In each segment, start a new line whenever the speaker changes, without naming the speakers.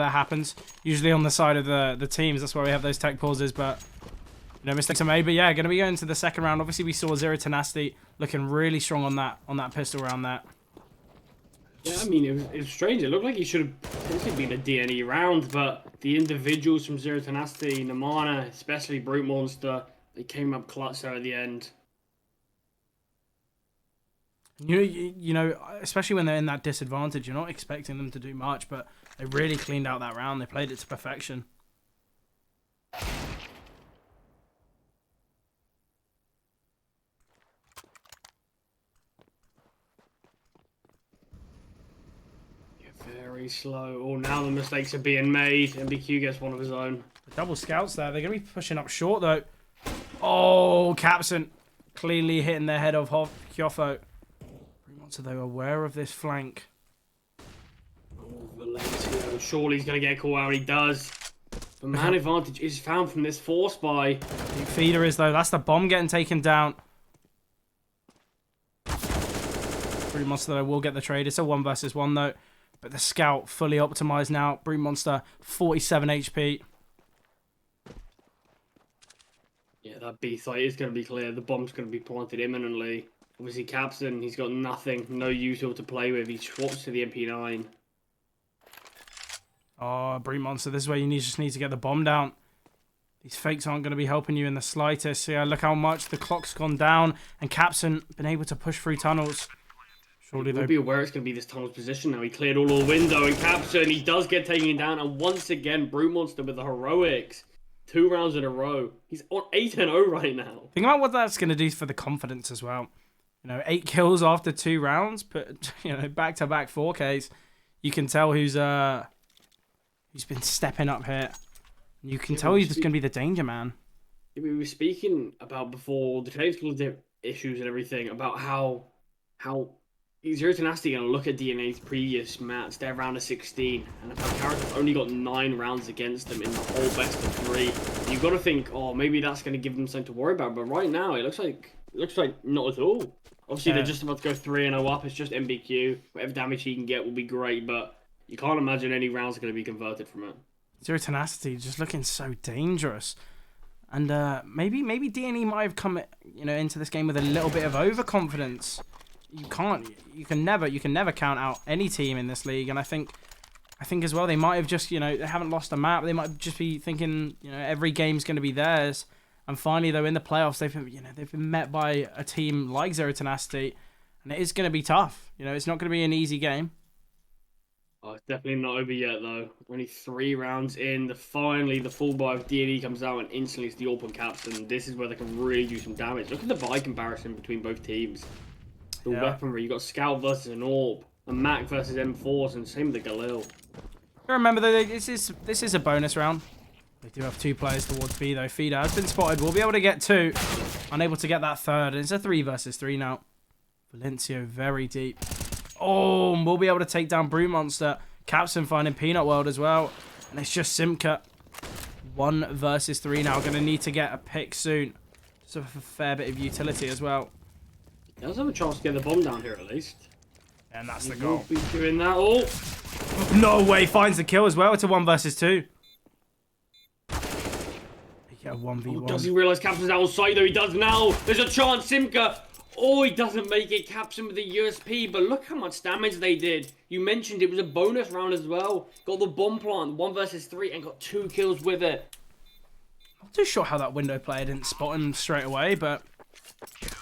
that happens. Usually on the side of the teams, that's why we have those tech pauses, but no mistakes are made. But yeah, going to be going to the second round. Obviously, we saw ZeroTenacity looking really strong on that pistol round there.
Yeah, I mean, it was strange. It looked like he should have potentially been a DNE round, but the individuals from ZeroTenacity, Namana, especially Brute Monster, they came up clutch there at the end.
You know, especially when they're in that disadvantage, you're not expecting them to do much, but they really cleaned out that round. They played it to perfection.
Very slow. Oh, now the mistakes are being made. MBQ gets one of his own.
The double scouts there. They're going to be pushing up short, though. Oh, Capson cleanly hitting their head of Hyofo. So they were aware of this flank.
Oh, Valencia. Surely he's going to get caught out. He does. The man advantage is found from this force buy.
Big feeder is, though. That's the bomb getting taken down. Brute Monster, though, will get the trade. It's a 1 versus 1, though. But the scout fully optimized now. Brute Monster, 47 HP.
Yeah, that B site is going to be clear. The bomb's going to be planted imminently. Obviously, Capson, he's got nothing. No util to play with. He swaps to the MP9.
Oh, Brute Monster, this is where you just need to get the bomb down. These fakes aren't going to be helping you in the slightest. Yeah, look how much the clock's gone down. And Capson been able to push through tunnels. Surely
they'll be aware it's going to be this tunnel's position now. He cleared all the window, and Capson, he does get taken down. And once again, Brute Monster with the heroics. 2 rounds in a row. He's on 8-0 right now.
Think about what that's going to do for the confidence as well. You know, 8 kills after 2 rounds, but you know, back-to-back 4Ks. You can tell who's been stepping up here. You can tell he's going to be the danger man.
We were speaking about before the technical issues and everything about how ZeroTenacity going to look at DNE's previous match. They're round of 16, and if our character's only got 9 rounds against them in the whole best of 3, you've got to think, oh, maybe that's going to give them something to worry about. But right now, it looks like not at all. Obviously, they're just about to go 3-0 up. It's just MBQ. Whatever damage he can get will be great, but you can't imagine any rounds are going to be converted from it.
ZeroTenacity just looking so dangerous. And maybe DNE might have come, into this game with a little bit of overconfidence. You can never count out any team in this league, and I think as well they might have just, they haven't lost a map. They might just be thinking, every game's going to be theirs. And finally, though, in the playoffs, they've been met by a team like ZeroTenacity, and it is going to be tough. It's not going to be an easy game.
Oh, it's definitely not over yet, though. Only 3 rounds in. Finally, the full buy of DNE comes out, and instantly it's the open caps, and this is where they can really do some damage. Look at the buy comparison between both teams. The weaponry, you got Scout versus an Orb, a Mac versus M4s, and same with the Galil.
Remember though, this is a bonus round. They do have 2 players towards B though. Feeder has been spotted. We'll be able to get 2. Unable to get that 3rd. And it's a 3 versus 3 now. Valencia very deep. Oh, and we'll be able to take down Brute Monster. Capson finding Peanut World as well. And it's just Simka. 1 versus 3 now. Going to need to get a pick soon. Just a fair bit of utility as well.
He does have a chance to get the bomb down here at least.
And that's the goal.
Be doing that. Oh!
No way. Finds the kill as well. It's a 1 versus 2. He get a 1v1.
Oh, does he realise Capson's out on site though? He does now. There's a chance. Simka. Oh, he doesn't make it. Capson with the USP. But look how much damage they did. You mentioned it was a bonus round as well. Got the bomb plant. 1 versus 3 and got 2 kills with it.
Not too sure how that window player didn't spot him straight away, but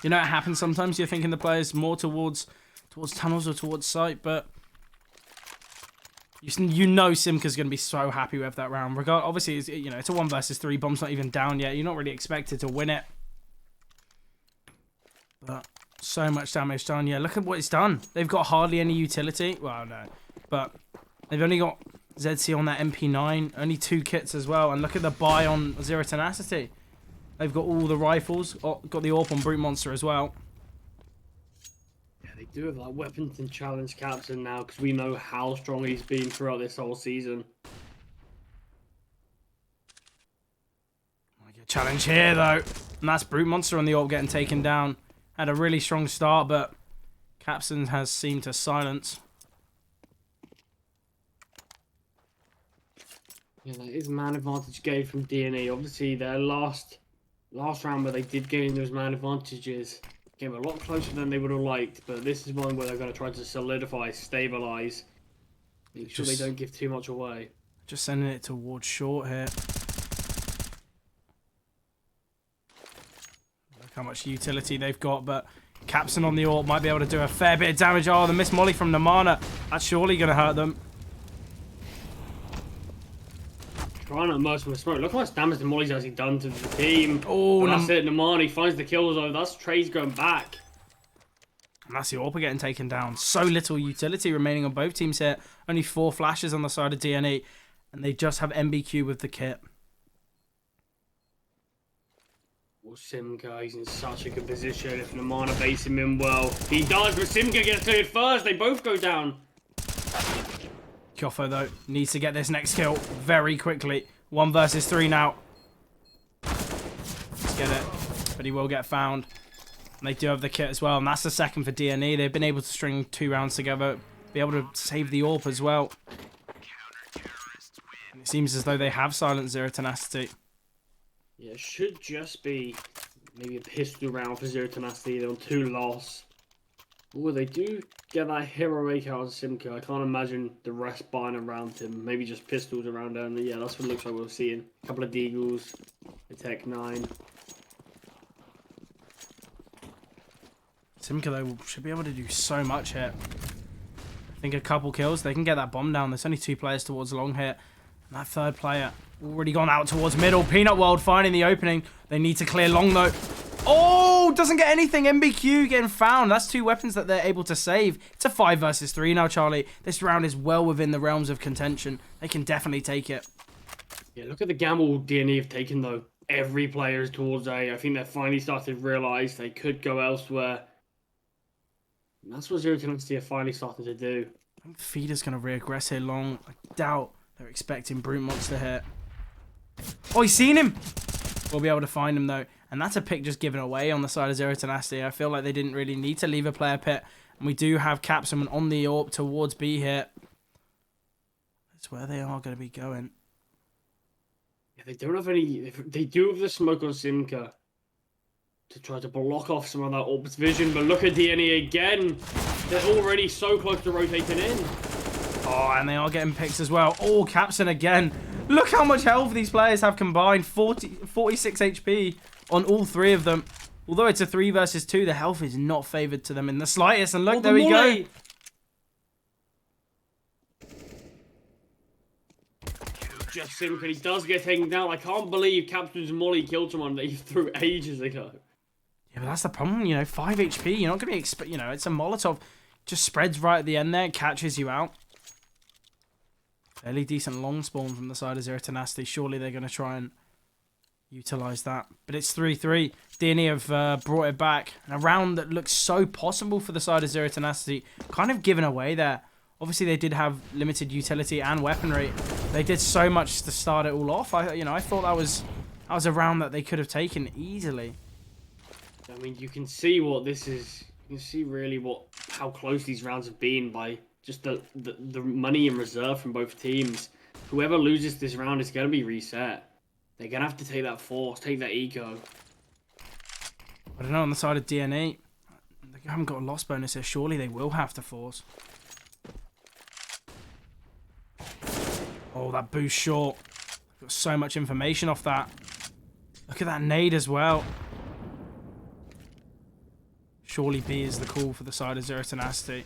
it happens sometimes. You're thinking the player's more towards tunnels or towards site, but Simka's going to be so happy with that round. Obviously, it's a 1 versus 3. Bomb's not even down yet. You're not really expected to win it. But so much damage done. Yeah, look at what it's done. They've got hardly any utility. Well, no. But they've only got ZC on that MP9. Only 2 kits as well. And look at the buy on ZeroTenacity. They've got all the rifles. Got the AWP on Brute Monster as well.
Yeah, they do have that weapons and challenge Capson now because we know how strong he's been throughout this whole season.
Might get a challenge here, though. And that's Brute Monster on the AWP getting taken down. Had a really strong start, but Capson has seemed to silence.
Yeah, that is man advantage gained from DNE. Obviously, their last round where they did gain those man advantages came a lot closer than they would have liked. But this is one where they're going to try to solidify, stabilize, make sure they don't give too much away.
Just sending it towards short here. Look how much utility they've got, but Capson on the AWP might be able to do a fair bit of damage. Oh, the miss molly from Namana. That's surely going to hurt them.
Trying to immerse him with smoke. Look how much damage the molly's actually done to the team.
Oh,
that's it. Namani finds the kill zone. That's Trey's going back.
And that's the AWP getting taken down. So little utility remaining on both teams here. Only 4 flashes on the side of DNE. And they just have MBQ with the kit.
Well, Simka, he's in such a good position. If Namana baits him in well, he does, but Simka gets cleared first. They both go down.
Kyofo, though, needs to get this next kill very quickly. 1 versus 3 now. Let's get it. But he will get found. And they do have the kit as well. And that's the second for DNE. They've been able to string 2 rounds together. Be able to save the AWP as well. And it seems as though they have silenced ZeroTenacity.
Yeah, it should just be maybe a pistol round for ZeroTenacity. They're on 2 loss. Oh, they do get that heroic out of Simka. I can't imagine the rest buying around him. Maybe just pistols around him. Yeah, that's what it looks like we're seeing. A couple of Deagles, a Tech 9.
Simka, though, should be able to do so much here. I think a couple kills, they can get that bomb down. There's only 2 players towards long here. And that 3rd player already gone out towards middle. Peanut World finding the opening. They need to clear long, though. Oh, doesn't get anything. MBQ getting found. That's 2 weapons that they're able to save. It's a 5 versus 3 now, Charlie. This round is well within the realms of contention. They can definitely take it.
Yeah, look at the gamble DNE have taken, though. Every player is towards A. I think they're finally starting to realise they could go elsewhere. And that's what ZeroTenacity are finally starting to do.
I think Feeder's going to re-aggress here long. I doubt they're expecting Brute Monster here. Oh, he's seen him. We'll be able to find him, though. And that's a pick just given away on the side of ZeroTenacity. I feel like they didn't really need to leave a player pit. And we do have Capson on the AWP towards B here. That's where they are going to be going.
Yeah, they don't have any... They do have the smoke on Simka to try to block off some of that AWP's vision. But look at DNE again. They're already so close to rotating in.
Oh, and they are getting picks as well. Oh, Capson again. Look how much health these players have combined. 46 HP on all 3 of them. Although it's a 3 versus 2, the health is not favoured to them in the slightest. And look, there we go.
Just Simka, he does get taken down. I can't believe Captain's Molly killed someone that he threw ages ago.
Yeah, but that's the problem, you know, 5 HP. You're not going to be, you know, it's a Molotov. Just spreads right at the end there, it catches you out. Fairly decent long spawn from the side of ZeroTenacity. Surely they're going to try and utilise that. But it's 3-3. DNE have brought it back. And a round that looks so possible for the side of ZeroTenacity. Kind of given away there. Obviously, they did have limited utility and weaponry. They did so much to start it all off. I thought that was a round that they could have taken easily.
I mean, you can see what this is. You can see really how close these rounds have been by just the money in reserve from both teams. Whoever loses this round is going to be reset. They're going to have to take that force, take that eco.
I don't know, on the side of DNE, they haven't got a loss bonus here. Surely they will have to force. Oh, that boost short. Got so much information off that. Look at that nade as well. Surely B is the call for the side of ZeroTenacity.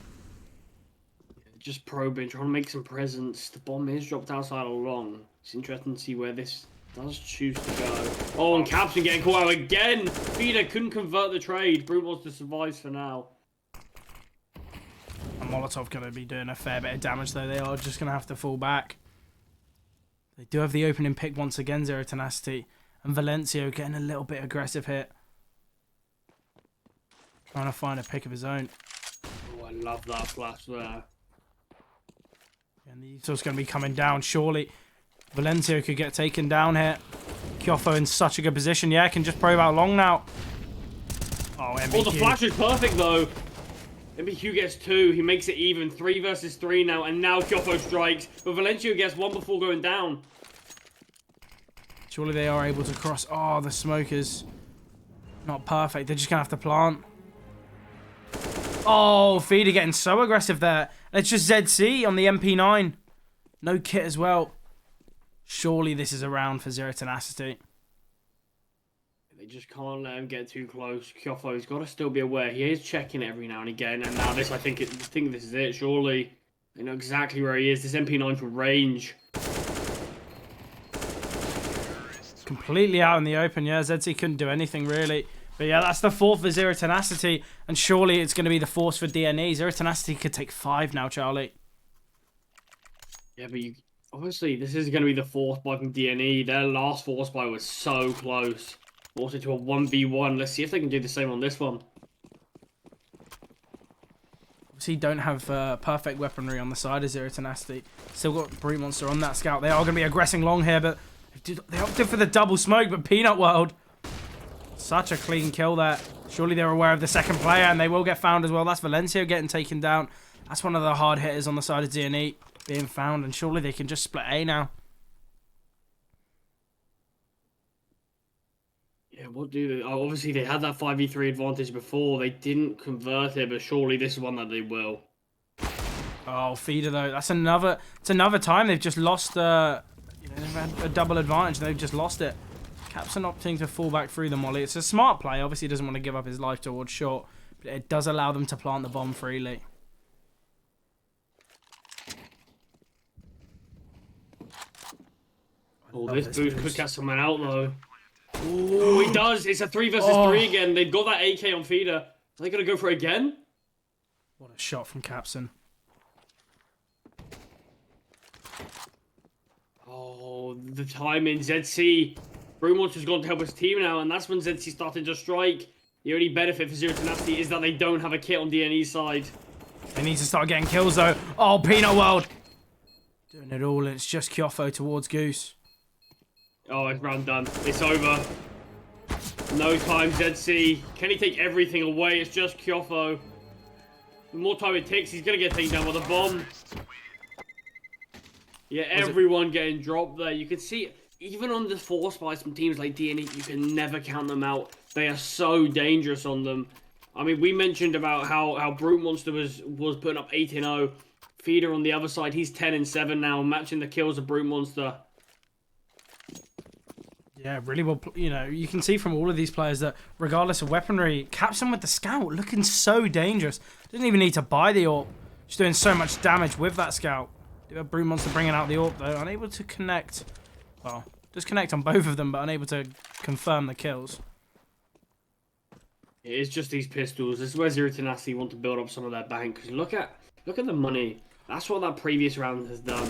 Just probing, trying to make some presence. The bomb is dropped outside along. It's interesting to see where this does choose to go. Oh, and Capson getting caught out again. Feeder couldn't convert the trade. Brute wants to survive for now.
And Molotov going to be doing a fair bit of damage, though. They are just going to have to fall back. They do have the opening pick once again, ZeroTenacity. And Valencio getting a little bit aggressive here. Trying to find a pick of his own.
Oh, I love that flash there.
And the Uso's going to be coming down, surely. Valencio could get taken down here. Kyofo in such a good position. Yeah, can just probe out long now. Oh, MBQ.
Oh, the flash is perfect, though. MBQ gets 2. He makes it even. 3 versus 3 now. And now Kyofo strikes. But Valencio gets 1 before going down.
Surely they are able to cross. Oh, the smoke is not perfect. They're just going to have to plant. Oh, Feeder getting so aggressive there. It's just ZC on the MP9. No kit as well. Surely this is a round for ZeroTenacity.
They just can't let him get too close. Kyofo's got to still be aware. He is checking it every now and again. And now this, I think this is it. Surely they know exactly where he is. This MP9 for range.
Completely out in the open. Yeah, ZC couldn't do anything really. But yeah, that's the 4th for ZeroTenacity. And surely it's going to be the 4th for DNE. ZeroTenacity could take 5 now, Charlie.
Yeah, but obviously this is going to be the 4th buy from DNE. Their last force buy was so close. Also to a 1v1. Let's see if they can do the same on this one.
Obviously don't have perfect weaponry on the side of ZeroTenacity. Still got Brute Monster on that scout. They are going to be aggressing long here, but they opted for the double smoke. But Peanut World, such a clean kill there. Surely they're aware of the second player, and they will get found as well. That's Valencia getting taken down. That's one of the hard hitters on the side of DNE being found, and surely they can just split A now.
Yeah, what do they... Oh, obviously, they had that 5v3 advantage before. They didn't convert it, but surely this is one that they will.
Oh, Feeder, though. That's another... It's another time they've just lost... you know, they've had a double advantage, and they've just lost it. Capson opting to fall back through the molly. It's a smart play. Obviously, he doesn't want to give up his life towards short, but it does allow them to plant the bomb freely.
Oh, this boost could catch someone out, though. Oh, he does. It's a 3 versus 3 again. They've got that AK on Feeder. Are they going to go for it again?
What a shot from Capson.
Oh, the timing. ZC. Brute Monster's gone to help his team now, and that's when ZC started to strike. The only benefit for ZeroTenacity is that they don't have a kit on DNE's side.
They need to start getting kills, though. Oh, Peanut World. Doing it all, and it's just Kyofo towards Goose.
Oh, it's round done. It's over. No time, ZC. Can he take everything away? It's just Kyofo. The more time it takes, he's going to get taken down by the bomb. Yeah, everyone getting dropped there. You can see, even on the force by some teams like DNE, you can never count them out. They are so dangerous on them. I mean, we mentioned about how Brute Monster was putting up 8-0. Feeder on the other side, he's 10-7 now, matching the kills of Brute Monster.
Yeah, really well. You know, you can see from all of these players that regardless of weaponry, Capson with the scout looking so dangerous. Didn't even need to buy the AWP. Just doing so much damage with that scout. Brute Monster bringing out the AWP though, unable to connect. Well, just connect on both of them, but unable to confirm the kills.
It's just these pistols. This is where ZeroTenacity want to build up some of their bank. Because look at the money. That's what that previous round has done.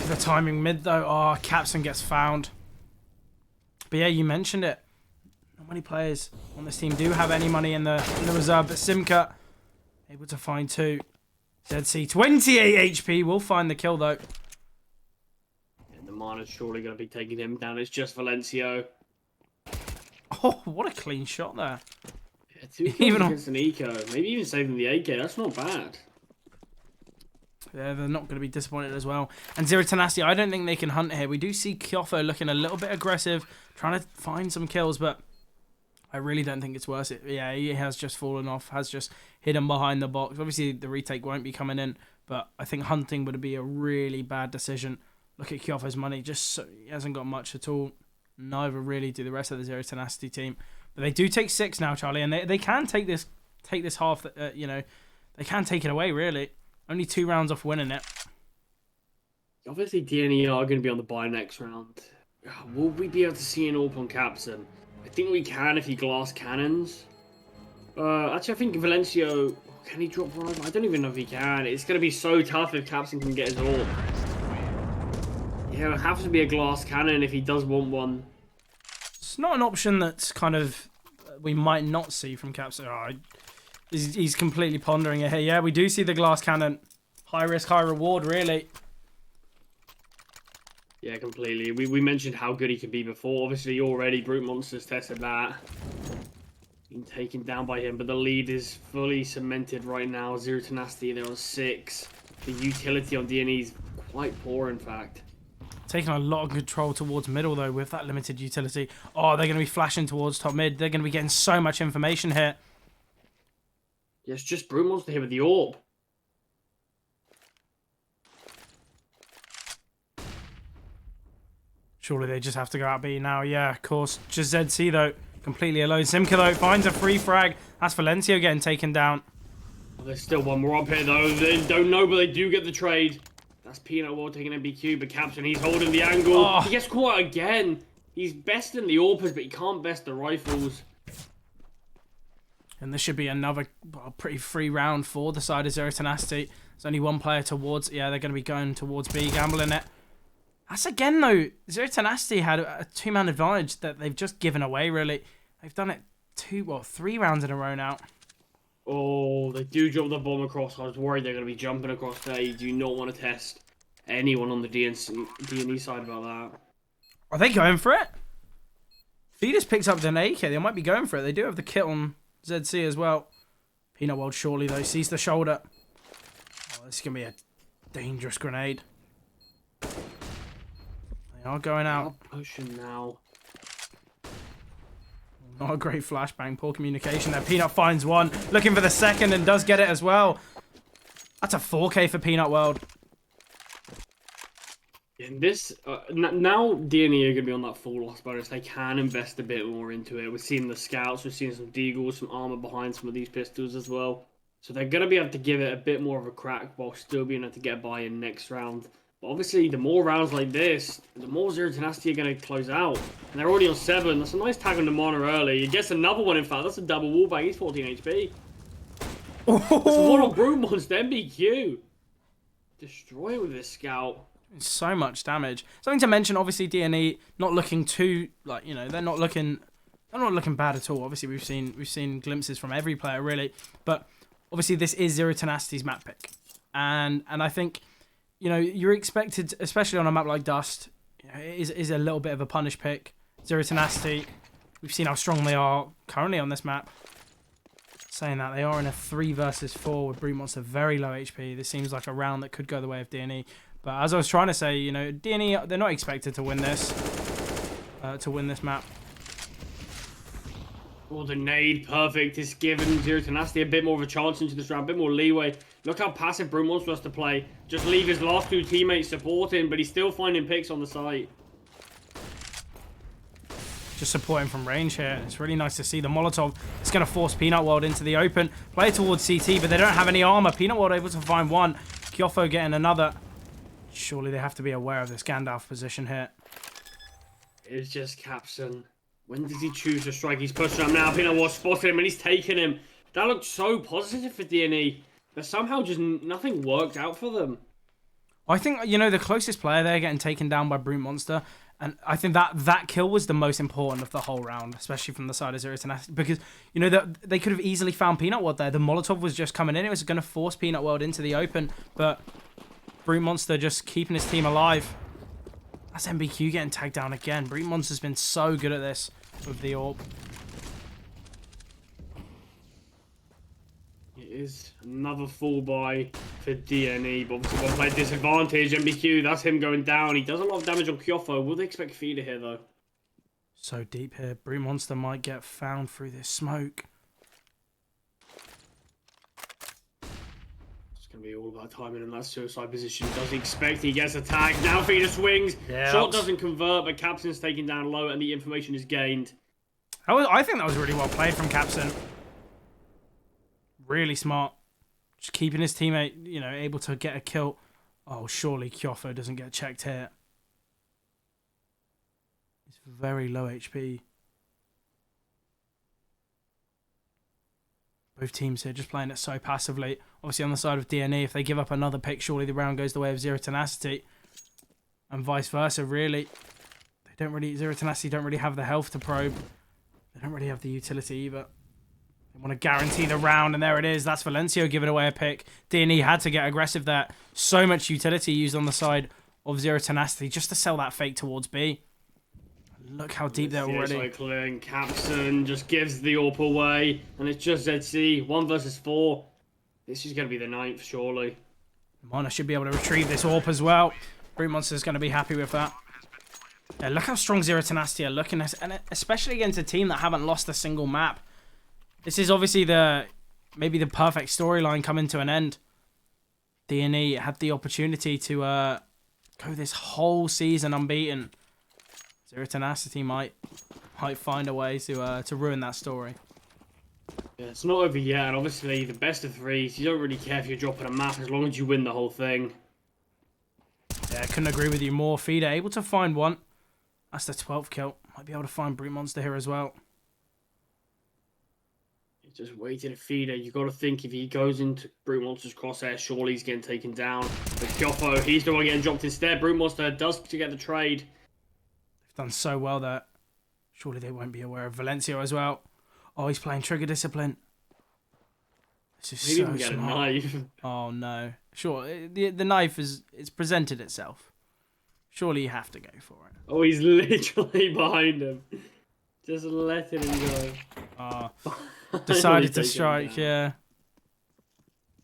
The timing mid though. Oh, Capson gets found. But yeah, you mentioned it. Not many players on this team do have any money in the reserve, but Simka able to find 2. ZC 28 HP will find the kill though.
And the Mana's surely going to be taking him down. It's just Valencio.
Oh, what a clean shot there.
Yeah, 2 kills against an eco. Maybe even saving the AK. That's not bad.
Yeah, they're not going to be disappointed as well. And ZeroTenacity, I don't think they can hunt here. We do see Kyofo looking a little bit aggressive, trying to find some kills, but I really don't think it's worth it. Yeah, he has just fallen off, has just hidden behind the box. Obviously, the retake won't be coming in, but I think hunting would be a really bad decision. Look at Kyofo's money. Just so, he hasn't got much at all. Neither really do the rest of the ZeroTenacity team. But they do take 6 now, Charlie, and they can take this half, you know, they can take it away, really. Only 2 rounds off winning it.
Obviously, DNE are going to be on the buy next round. Will we be able to see an AWP on Capson? I think we can if he glass cannons. Actually, I think Valencio... Can he drop rifle? I don't even know if he can. It's going to be so tough if Capson can get his AWP. Yeah, it has to be a glass cannon if he does want one.
It's not an option that's kind of... we might not see from Capson. Oh, he's completely pondering it here. Yeah, we do see the glass cannon. High risk, high reward, really.
Yeah, completely. We mentioned how good he can be before. Obviously, already Brute Monster's tested that. Been taken down by him, but the lead is fully cemented right now. ZeroTenacity, they're on 6. The utility on DNE is quite poor, in fact.
Taking a lot of control towards middle, though, with that limited utility. Oh, they're going to be flashing towards top mid. They're going to be getting so much information here.
Yeah, it's just Broom Monster here with the orb.
Surely they just have to go out B now. Yeah, of course. Just ZC, though, completely alone. Simka, though, finds a free frag. That's Valencio getting taken down.
Well, there's still one more up here, though. They don't know, but they do get the trade. That's Peanut Ward taking MBQ, but Captain, he's holding the angle.
Oh.
He gets caught again. He's besting the AWPers, but he can't best the rifles.
And this should be another pretty free round for the side of ZeroTenacity. There's only one player towards... Yeah, they're going to be going towards B, gambling it. That's again, though, ZeroTenacity had a two-man advantage that they've just given away, really. They've done it 3 rounds in a row now.
Oh, they do drop the bomb across. I was worried they're going to be jumping across there. You do not want to test anyone on the DNE side about that.
Are they going for it? Feeders picks up an AK. They might be going for it. They do have the kit on ZC as well. Peanut World surely, though, sees the shoulder. Oh, this is going to be a dangerous grenade. They are going out.
Pushing now.
Not a great flashbang. Poor communication there. Peanut finds one. Looking for the second and does get it as well. That's a 4K for Peanut World.
In this, now DNE are going to be on that full loss bonus. They can invest a bit more into it. We're seeing the scouts. We're seeing some deagles, some armor behind some of these pistols as well. So they're going to be able to give it a bit more of a crack while still being able to get by in next round. But obviously, the more rounds like this, the more ZeroTenacity are going to close out. And they're already on 7. That's a nice tag on the Mono early. He gets another one, in fact. That's a double wall bang. He's 14 HP. That's one on Broom Monster, MBQ. Destroy it with this scout.
So much damage. Something to mention, obviously, DNE not looking too, like, you know, they're not looking bad at all. Obviously, we've seen glimpses from every player, really. But obviously, this is ZeroTenacity's map pick. And I think, you know, you're expected, especially on a map like Dust, you know, it is a little bit of a punish pick. ZeroTenacity, we've seen how strong they are currently on this map. Saying that, they are in a 3 versus 4 with Broom Monster, very low HP. This seems like a round that could go the way of DNE. But as I was trying to say, you know, DNE, they're not expected to win this map.
Oh, the nade, perfect. It's given ZeroTenacity a bit more of a chance into this round, a bit more leeway. Look how passive Broom Monster has to play. Just leave his last 2 teammates supporting, but he's still finding picks on the site.
Just supporting from range here. It's really nice to see the Molotov. It's going to force Peanut World into the open. Play towards CT, but they don't have any armor. Peanut World able to find one. Kyofo getting another. Surely they have to be aware of this Gandalf position here.
It's just Capson. When does he choose to strike? He's pushing him now. Peanut World spotted him and he's taking him. That looked so positive for DNE. But somehow just nothing worked out for them.
I think, you know, the closest player there getting taken down by Broom Monster. And I think that kill was the most important of the whole round, especially from the side of ZeroTenacity. Because, you know, they could have easily found Peanut World there. The Molotov was just coming in. It was going to force Peanut World into the open. But Broom Monster just keeping his team alive. That's MBQ getting tagged down again. Broom Monster's been so good at this with the AWP.
It is another full buy for DNE, but obviously one player disadvantage. MBQ, that's him going down. He does a lot of damage on Kyofo. Will they expect Feeder here, though?
So deep here. Broom Monster might get found through this smoke.
It's going to be all about timing in that suicide position. Does he expect? He gets attacked. Now Feeder swings.
Yeah,
Shot doesn't convert, but Capson's taken down low and the information is gained.
I think that was really well played from Capson. Really smart. Just keeping his teammate, you know, able to get a kill. Oh, surely Kyofo doesn't get checked here. He's very low HP. Both teams here just playing it so passively. Obviously on the side of DNE, if they give up another pick, surely the round goes the way of ZeroTenacity. And vice versa, really. ZeroTenacity don't really have the health to probe. They don't really have the utility either. They want to guarantee the round, and there it is. That's Valencio giving away a pick. DNE had to get aggressive there. So much utility used on the side of ZeroTenacity just to sell that fake towards B. Look how deep they're already.
Cycling. Capson just gives the AWP away, and it's just ZC. 1 versus 4. This is going to be the 9th, surely.
Mana should be able to retrieve this AWP as well. Broom Monster's going to be happy with that. Yeah, look how strong ZeroTenacity are looking, and especially against a team that haven't lost a single map. This is obviously maybe the perfect storyline coming to an end. DNE had the opportunity to go this whole season unbeaten. ZeroTenacity might find a way to ruin that story.
Yeah, it's not over yet, and obviously the best of threes, you don't really care if you're dropping a map as long as you win the whole thing.
Yeah, I couldn't agree with you more. Feeder able to find one. That's the 12th kill. Might be able to find Brute Monster here as well.
He's just waiting to Feeder. You got to think if he goes into Brute Monster's crosshair, surely he's getting taken down. But Kyopho, he's the one getting dropped instead. Brute Monster does to get the trade.
They've done so well there. Surely they won't be aware of Valencia as well. Oh, he's playing Trigger Discipline. This is so
get
smart.
a knife.
Oh no. Sure, the knife it's presented itself. Surely you have to go for it.
Oh, he's literally behind him. Just letting him
go. Decided to strike, yeah.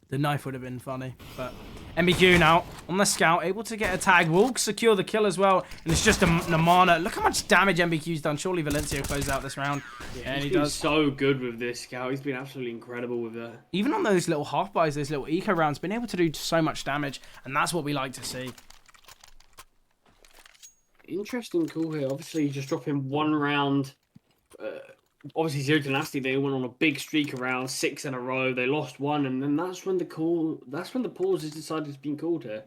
The knife would have been funny, but MBQ now on the scout, able to get a tag, will secure the kill as well, and it's just a Namana. Look how much damage MBQ's done. Surely Valencia closes out this round.
Yeah, and he does so good with this scout. He's been absolutely incredible with that.
Even on those little half buys, those little eco rounds, been able to do so much damage, and that's what we like to see.
Interesting call here. Obviously, just dropping one round. Obviously, ZeroTenacity, they went on a big streak around 6 in a row. They lost one, and then that's when the pause is decided to be called here.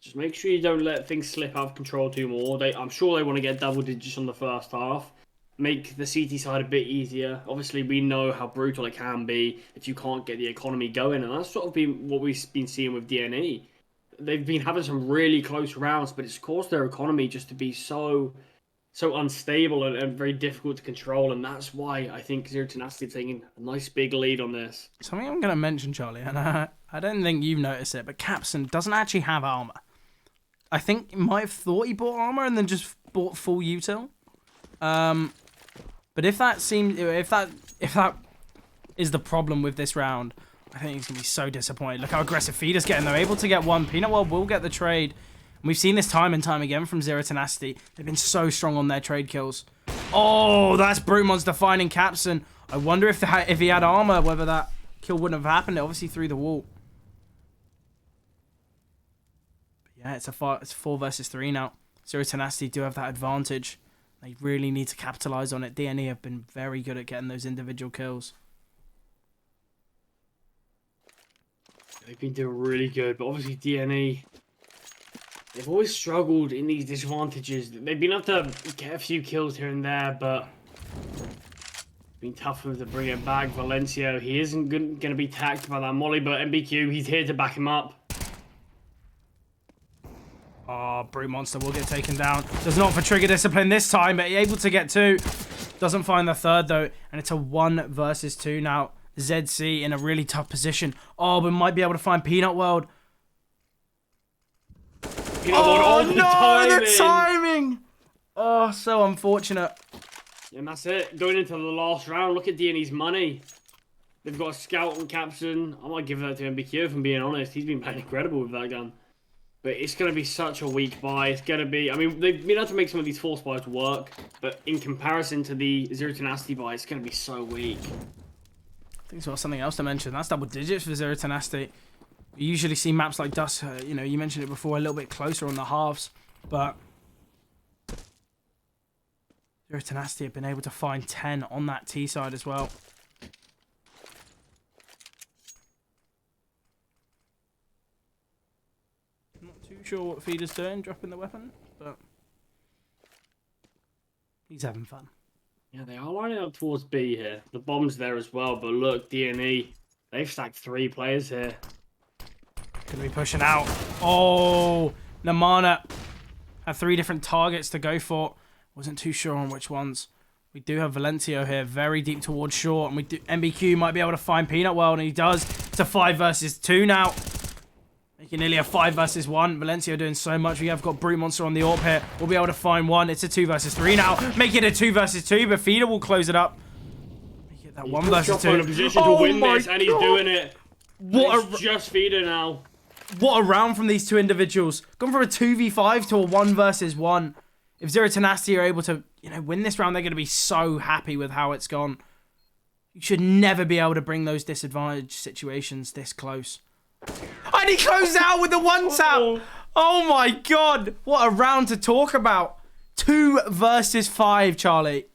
Just make sure you don't let things slip out of control too more. I'm sure they want to get double digits on the first half. Make the CT side a bit easier. Obviously, we know how brutal it can be if you can't get the economy going, and that's sort of been what we've been seeing with DNE. They've been having some really close rounds, but it's caused their economy just to be so unstable and very difficult to control, and that's why I think ZeroTenacity taking a nice big lead on this.
Something I'm going to mention, Charlie, and I don't think you've noticed it, but Capson doesn't actually have armor. I think he might have thought he bought armor and then just bought full util. But if that is the problem with this round, I think he's going to be so disappointed. Look how aggressive Feeder's getting. They're able to get one. Peanut World will get the trade. And we've seen this time and time again from ZeroTenacity. They've been so strong on their trade kills. Oh, that's Brute Monster finding Capson. I wonder if he had armor, whether that kill wouldn't have happened. It obviously through the wall. But yeah, it's 4 versus 3 now. ZeroTenacity do have that advantage. They really need to capitalize on it. DNE have been very good at getting those individual kills.
They've been doing really good, but obviously DNE, they've always struggled in these disadvantages. They've been able to get a few kills here and there, but it's been tough for them to bring it back. Valencia, he isn't going to be tagged by that molly, but MBQ, he's here to back him up.
Oh, Brute Monster will get taken down. Does not for Trigger Discipline this time, but able to get 2. Doesn't find the 3rd, though, and it's a 1 versus 2 now. ZC in a really tough position. Oh, but might be able to find Peanut World. Oh, no, the timing! Oh, so unfortunate.
And that's it. Going into the last round, look at DNE's money. They've got a scout on Capson. I might give that to MBQ, if I'm being honest. He's been playing incredible with that gun. But it's going to be such a weak buy. It's going to be... I mean, they've been able to make some of these force buys work. But in comparison to the ZeroTenacity buy, it's going to be so weak.
I think there's something else to mention. That's double digits for ZeroTenacity. You usually see maps like Dust, you know, you mentioned it before, a little bit closer on the halves. But ZeroTenacity have been able to find 10 on that T side as well. Not too sure what Feeder's doing, dropping the weapon, but he's having fun.
Yeah, they are lining up towards B here. The bomb's there as well, but look, DNE, they've stacked 3 players here.
Gonna be pushing out. Oh, Namana had 3 different targets to go for. Wasn't too sure on which ones. We do have Valencia here, very deep towards short, and we do. MBQ might be able to find Peanut World, and he does. It's a 5 versus 2 now. Making nearly a 5 versus 1. Valencia doing so much. We have got Brute Monster on the AWP here. We'll be able to find 1. It's a 2 versus 3 now. Make it a 2 versus 2, but Feeder will close it up. Make it that 1 versus 2.
In a position to win this, and he's doing it. It's just Feeder now.
What a round from these 2 individuals. Gone from a 2v5 to a 1 versus 1. If ZeroTenacity are able to, you know, win this round, they're going to be so happy with how it's gone. You should never be able to bring those disadvantage situations this close. And he closes out with the one tap. Oh my God. What a round to talk about. 2 versus 5, Charlie.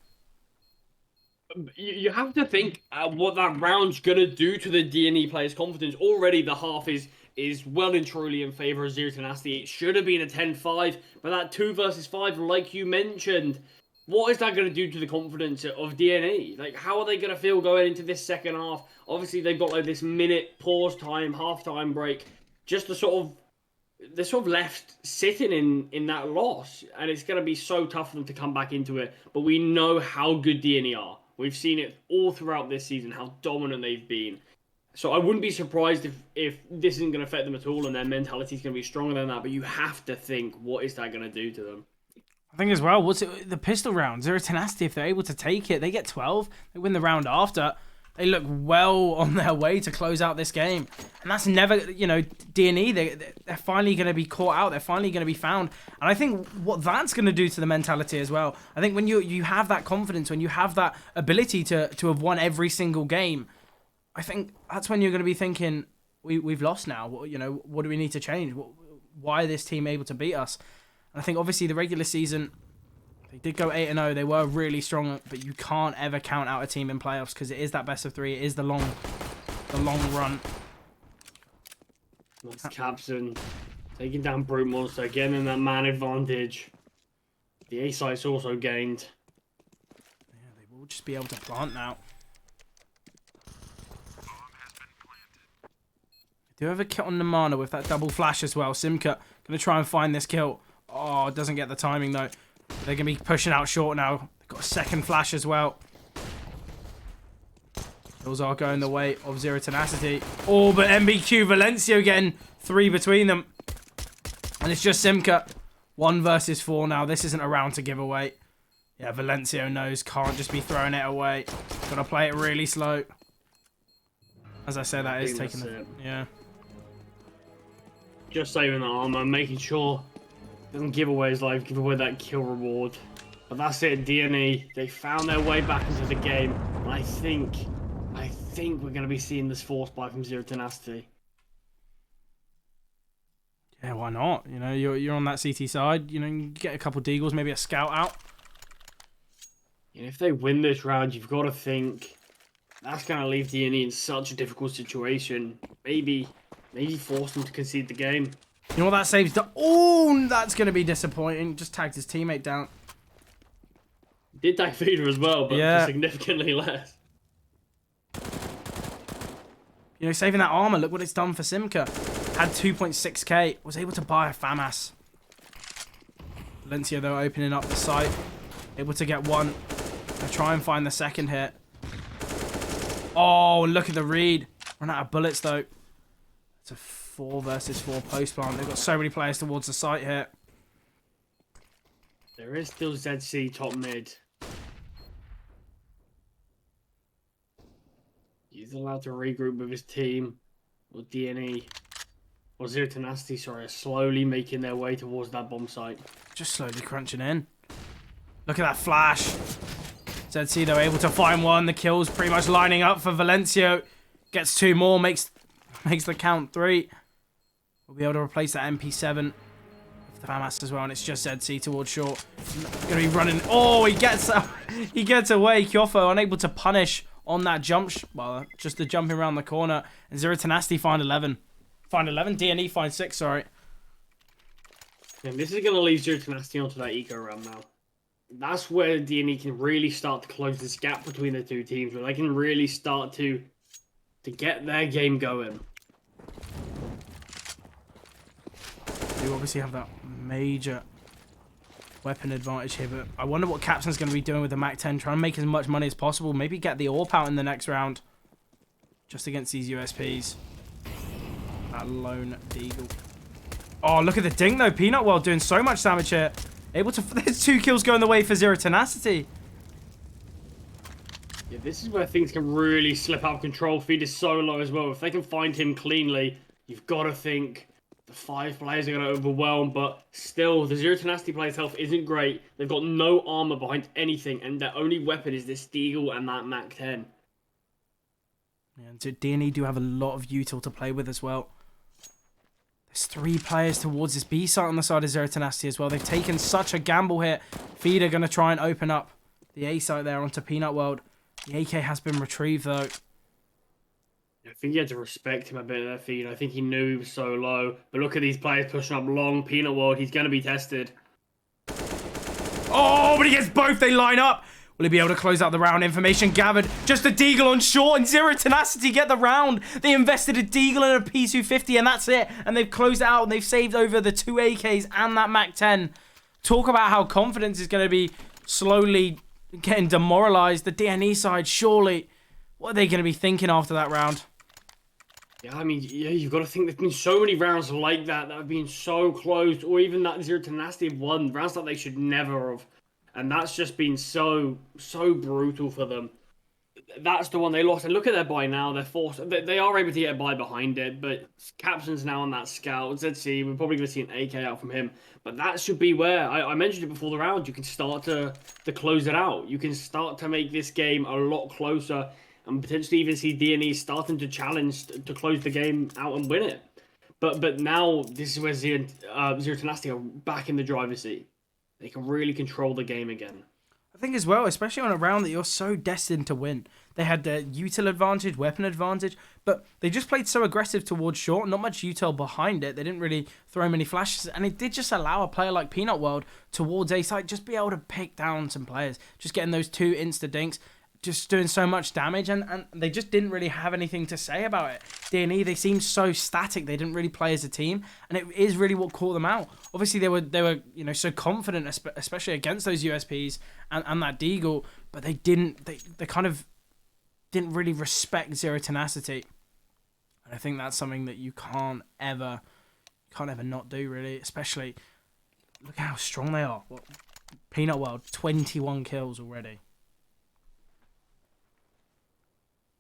You have to think what that round's going to do to the DNE players' confidence. Already the half is well and truly in favour of ZeroTenacity. It should have been a 10-5, but that 2 versus 5, like you mentioned, what is that going to do to the confidence of DNE? Like, how are they going to feel going into this second half? Obviously, they've got like this minute pause time, half-time break, just to they're sort of left sitting in that loss, and it's going to be so tough for them to come back into it. But we know how good DNE are. We've seen it all throughout this season, how dominant they've been. So I wouldn't be surprised if this isn't going to affect them at all and their mentality is going to be stronger than that. But you have to think, what is that going to do to them?
I think as well, what's it, the pistol round? ZeroTenacity, if they're able to take it, they get 12. They win the round after. They look well on their way to close out this game. And that's never, you know, DNE, they're finally going to be caught out. They're finally going to be found. And I think what that's going to do to the mentality as well. I think when you have that confidence, when you have that ability to have won every single game, I think that's when you're going to be thinking, we've lost now. You know, what do we need to change? Why is this team able to beat us? And I think obviously the regular season, they did go 8-0. They were really strong, but you can't ever count out a team in playoffs because it is that best of 3. It is the long run.
That's Capson taking down Brute Monster, getting that man advantage. The A site's also gained.
Yeah, they will just be able to plant now. Do have a kill on Namana with that double flash as well. Simka going to try and find this kill. Oh, doesn't get the timing though. They're going to be pushing out short now. They've got a second flash as well. Those are going the way of ZeroTenacity. Oh, but MBQ Valencio getting 3 between them. And it's just Simka. 1 versus 4 now. This isn't a round to give away. Yeah, Valencio knows. Can't just be throwing it away. Got to play it really slow. As I said, that is taking the... Yeah.
Just saving the armor, making sure doesn't give away his life, give away that kill reward. But that's it, DNE. They found their way back into the game. And I think we're going to be seeing this force buy from ZeroTenacity.
Yeah, why not? You know, you're on that CT side. You know, you get a couple deagles, maybe a scout out.
And if they win this round, you've got to think that's going to leave DNE in such a difficult situation. Maybe force them to concede the game.
You know what that saves? Oh, that's going to be disappointing. Just tagged his teammate down.
Did tag Feeder as well, but
yeah,
significantly less.
You know, saving that armor. Look what it's done for Simka. Had 2.6k. Was able to buy a FAMAS. Valencia, though, opening up the site. Able to get 1. Gonna try and find the second hit. Oh, look at the read. Run out of bullets, though. It's a 4 versus 4 post plant. They've got so many players towards the site here.
There is still ZC top mid. He's allowed to regroup with his team. Or DNE. Or ZeroTenacity, sorry, are slowly making their way towards that bomb site.
Just slowly crunching in. Look at that flash. ZC, though, able to find 1. The kill's pretty much lining up for Valencio. Gets 2 more, makes the count 3. We'll be able to replace that MP7 with the FAMAS as well, and it's just ZC towards short. Gonna be running. Oh, he gets away. Kyofo unable to punish on that jump. Well, just the jumping around the corner. And ZeroTenacity find 11. DNE find 6. Sorry.
And this is gonna leave ZeroTenacity onto that eco round now. That's where DNE can really start to close this gap between the two teams, where they can really start to get their game going.
You obviously have that major weapon advantage here, but I wonder what Capson's going to be doing with the MAC-10, trying to make as much money as possible. Maybe get the AWP out in the next round, just against these USPs. That lone deagle. Oh, look at the ding though. Peanut World doing so much damage here. Able to... There's 2 kills going the way for ZeroTenacity.
Yeah, this is where things can really slip out of control. Feed is so low as well. If they can find him cleanly, you've got to think The 5 players are going to overwhelm, but still, the ZeroTenacity players' health isn't great. They've got no armor behind anything, and their only weapon is this Deagle and that Mac 10.
Yeah, and DNE do have a lot of util to play with as well. There's 3 players towards this B site on the side of ZeroTenacity as well. They've taken such a gamble here. Feeder going to try and open up the A site there onto Peanut World. The AK has been retrieved though.
I think you had to respect him a bit there, Feed. I think he knew he was so low. But look at these players pushing up long. Peanut World, he's going to be tested.
Oh, but he gets both. They line up. Will he be able to close out the round? Information gathered. Just a Deagle on short, and ZeroTenacity get the round. They invested a Deagle and a P250, and that's it. And they've closed it out, and they've saved over the 2 AKs and that Mac 10. Talk about how confidence is going to be slowly getting demoralized. The DNE side, surely, what are they going to be thinking after that round?
Yeah, I mean, yeah, you've got to think there's been so many rounds like that have been so close, or even that ZeroTenacity have won rounds that they should never have, and that's just been so brutal for them. That's the one they lost, and look at their buy now. They're forced. They are able to get a buy behind it, but Capson's now on that scout. ZC, we're probably going to see an AK out from him, but that should be where I mentioned it before the round. You can start to close it out. You can start to make this game a lot closer. And potentially even see DNE starting to challenge to close the game out and win it. But now this is where ZeroTenacity are back in the driver's seat. They can really control the game again.
I think as well, especially on a round that you're so destined to win. They had the util advantage, weapon advantage, but they just played so aggressive towards short, not much util behind it. They didn't really throw many flashes, and it did just allow a player like Peanut World towards A site just be able to pick down some players, just getting those 2 insta dinks. Just doing so much damage, and they just didn't really have anything to say about it. DNE, they seemed so static. They didn't really play as a team, and it is really what caught them out. Obviously, they were so confident, especially against those USPs and that Deagle, but they kind of didn't really respect ZeroTenacity. And I think that's something that you can't ever not do, really. Especially, look how strong they are. Peanut World, 21 kills already.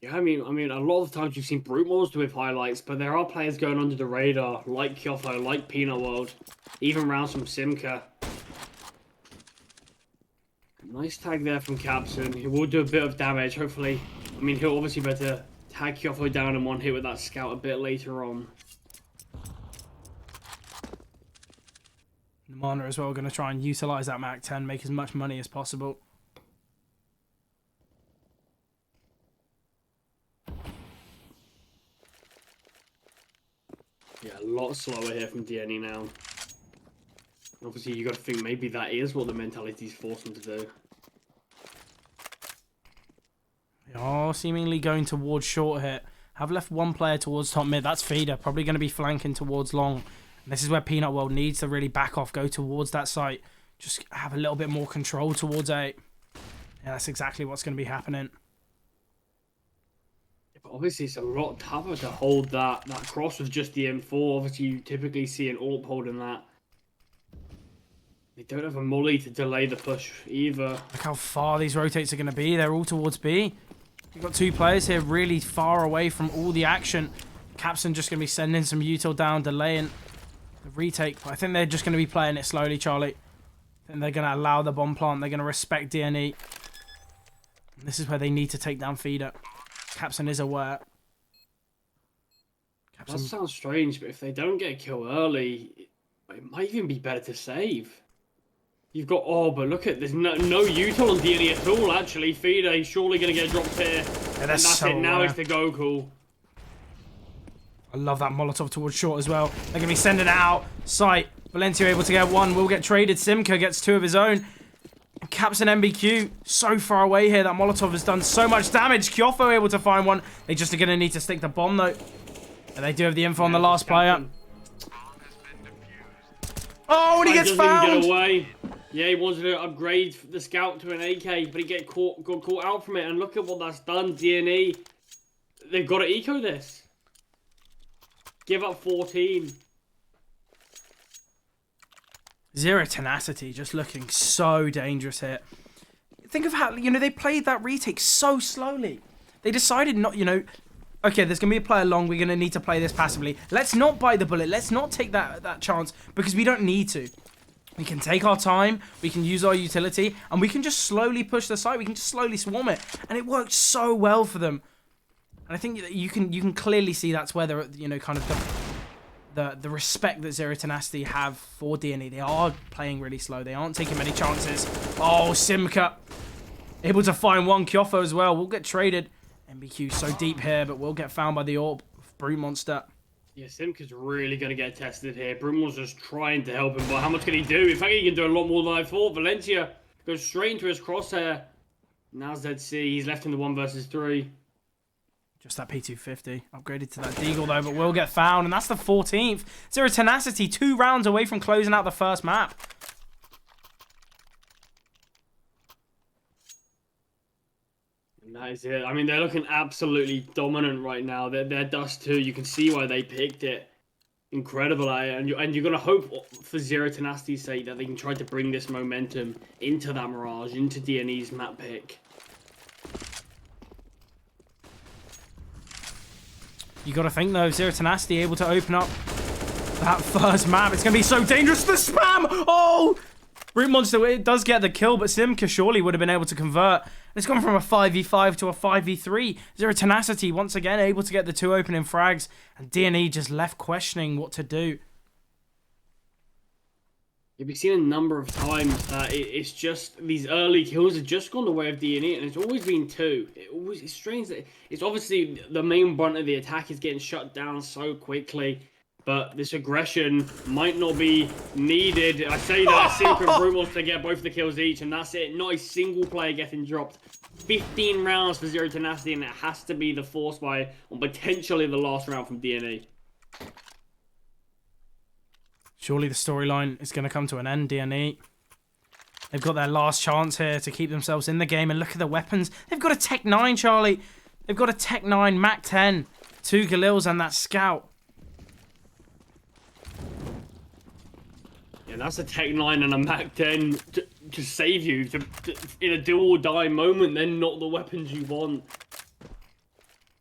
Yeah, I mean, a lot of the times you've seen Brute Monster with highlights, but there are players going under the radar, like Kyofo, like Peanut World, even rounds from Simca. Nice tag there from Capson. He will do a bit of damage, hopefully. I mean, he'll obviously better tag Kyofo down in one hit with that scout a bit later on.
Mana as well, going to try and utilize that Mac 10, make as much money as possible.
Yeah, a lot slower here from DNE now. Obviously, you got to think maybe that is what the mentality's forcing them to do.
They are seemingly going towards short here. Have left 1 player towards top mid. That's Feeder. Probably going to be flanking towards long. And this is where Peanut World needs to really back off, go towards that site. Just have a little bit more control towards A. Yeah, that's exactly what's going to be happening.
Obviously, it's a lot tougher to hold that cross with just the M4. Obviously, you typically see an AWP holding that. They don't have a molly to delay the push either.
Look how far these rotates are going to be. They're all towards B. You've got 2 players here really far away from all the action. Capson just going to be sending some util down, delaying the retake. But I think they're just going to be playing it slowly, Charlie. I think they're going to allow the bomb plant. They're going to respect DNE. And this is where they need to take down Feeder. Capson is aware.
That sounds strange, but if they don't get a kill early, it might even be better to save. You've got, but look at, there's no util on DNE at all, actually. Feeder, he's surely going to get dropped here. Yeah, and that's so it, now it's the go call.
I love that Molotov towards short as well. They're going to be sending it out. Sight, Valencia able to get 1, will get traded. Simca gets 2 of his own. Capson MBQ, so far away here. That Molotov has done so much damage. Kyofo able to find 1. They just are going to need to stick the bomb, though. And they do have the info on the last player. Oh, and he gets found!
Get away. Yeah, he wanted to upgrade the scout to an AK, but he got caught out from it. And look at what that's done, DNE. They've got to eco this. Give up 14.
ZeroTenacity just looking so dangerous here. Think of how, they played that retake so slowly. They decided not, okay, there's going to be a player long. We're going to need to play this passively. Let's not bite the bullet. Let's not take that chance because we don't need to. We can take our time. We can use our utility. And we can just slowly push the site. We can just slowly swarm it. And it worked so well for them. And I think you can clearly see that's where the, you know, kind of the respect that ZeroTenacity have for DNE. They are playing really slow. They aren't taking many chances. Oh, Simka. Able to find one Kyofo as well. We'll get traded. MBQ so deep here, but we'll get found by the Orb. Brute Monster.
Yeah, Simka's really going to get tested here. Brute Monster's trying to help him, but how much can he do? In fact, he can do a lot more than I thought. Valencia goes straight into his crosshair. Now ZC, he's left in the 1 versus 3.
Just that P250. Upgraded to that Deagle though, but will get found. And that's the 14th. ZeroTenacity 2 rounds away from closing out the first map.
And that is it. I mean, they're looking absolutely dominant right now. They're Dust 2. You can see why they picked it. Incredible. And you're going to hope for ZeroTenacity's sake that they can try to bring this momentum into that Mirage, into DNE's map pick.
You got to think though, ZeroTenacity able to open up that first map. It's going to be so dangerous. The spam! Oh! Brute Monster, it does get the kill, but Simka surely would have been able to convert. It's gone from a 5v5 to a 5v3. ZeroTenacity once again able to get the 2 opening frags, and DNE just left questioning what to do.
We've seen a number of times that it's just these early kills have just gone the way of DNE, and it's always been 2. It's strange that it's obviously the main brunt of the attack is getting shut down so quickly, but this aggression might not be needed. I say that Simka and Brute Monster get both the kills each, and that's it. Not a single player getting dropped. 15 rounds for ZeroTenacity, and it has to be the force buy on potentially the last round from DNE.
Surely the storyline is going to come to an end, DNE. They've got their last chance here to keep themselves in the game. And look at the weapons. They've got a Tech 9, Charlie. They've got a Tech 9, Mac 10, 2 Galils and that Scout.
Yeah, that's a Tech 9 and a Mac 10 to save you. In a do-or-die moment, they're not the weapons you want.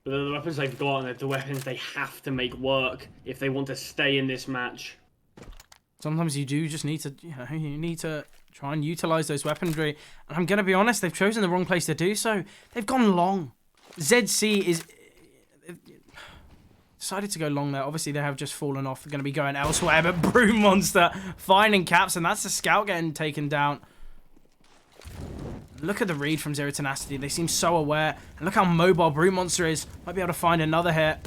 But they're the weapons they've got, and they're the weapons they have to make work if they want to stay in this match.
Sometimes you do just need to, you need to try and utilize those weaponry. And I'm going to be honest, they've chosen the wrong place to do so. They've gone long. ZC is decided to go long there. Obviously, they have just fallen off. They're going to be going elsewhere. But Brute Monster finding caps, and that's the Scout getting taken down. Look at the read from ZeroTenacity. They seem so aware. And look how mobile Brute Monster is. Might be able to find another hit.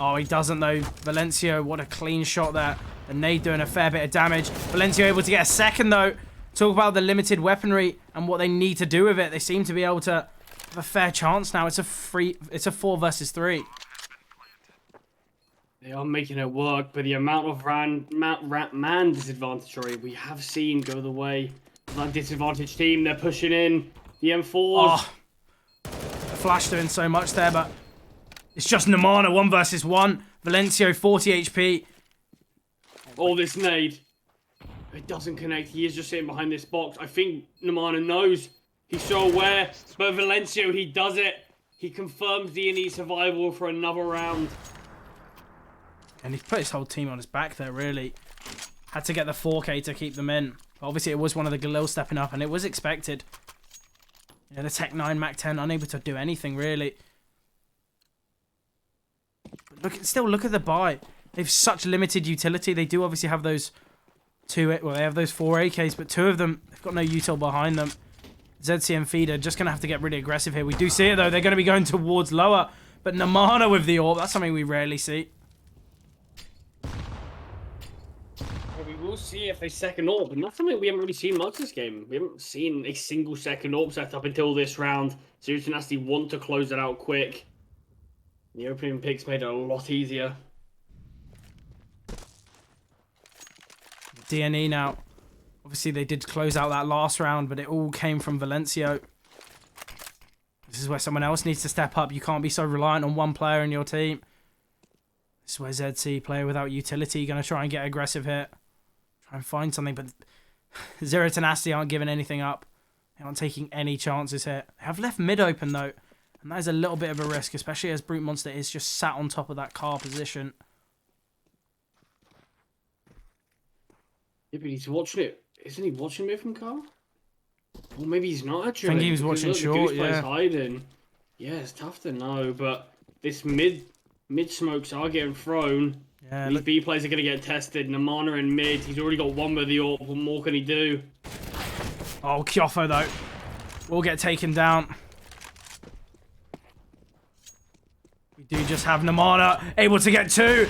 Oh, he doesn't though. Valencia, what a clean shot there. The nade doing a fair bit of damage. Valencia able to get a second though. Talk about the limited weaponry and what they need to do with it. They seem to be able to have a fair chance now. It's a 4 versus 3.
They are making it work, but the amount of man disadvantage we have seen go the way of that disadvantaged team. They're pushing in the M4s.
Oh, the Flash doing so much there, but it's just Namana 1 versus 1. Valencio 40 HP.
Oh, this nade. It doesn't connect. He is just sitting behind this box. I think Namana knows. He's so aware. But Valencio, he does it. He confirms DNE survival for another round.
And he's put his whole team on his back there, really. Had to get the 4K to keep them in. But obviously, it was one of the Galil stepping up, and it was expected. Yeah, the Tech 9, Mac 10, unable to do anything, really. But look at the buy. They have such limited utility. They do obviously have those they have those 4 AKs, but 2 of them, they've got no util behind them. ZC and Feeder just going to have to get really aggressive here. We do see it, though. They're going to be going towards lower. But Namana with the AWP, that's something we rarely see.
Well, we will see if they second AWP, but not something we haven't really seen much this game. We haven't seen a single second AWP set up until this round. ZeroTenacity want to close it out quick. The opening picks made it a lot easier.
DNE now. Obviously, they did close out that last round, but it all came from Valencio. This is where someone else needs to step up. You can't be so reliant on one player in your team. This is where ZC, player without utility, going to try and get aggressive here. Try and find something, but ZeroTenacity aren't giving anything up. They aren't taking any chances here. They have left mid open, though. And that is a little bit of a risk, especially as Brute Monster is just sat on top of that car position.
Yeah, but he's watching it. Isn't he watching me from car? Well, maybe he's not actually.
I think he was watching short, yeah.
Hiding. Yeah, it's tough to know, but this mid smokes are getting thrown.
Yeah,
these B players are going to get tested. Namana in mid. He's already got one with the AWP. What more can he do?
Oh, Kyofo, though. Will get taken down. We do just have Namana able to get 2.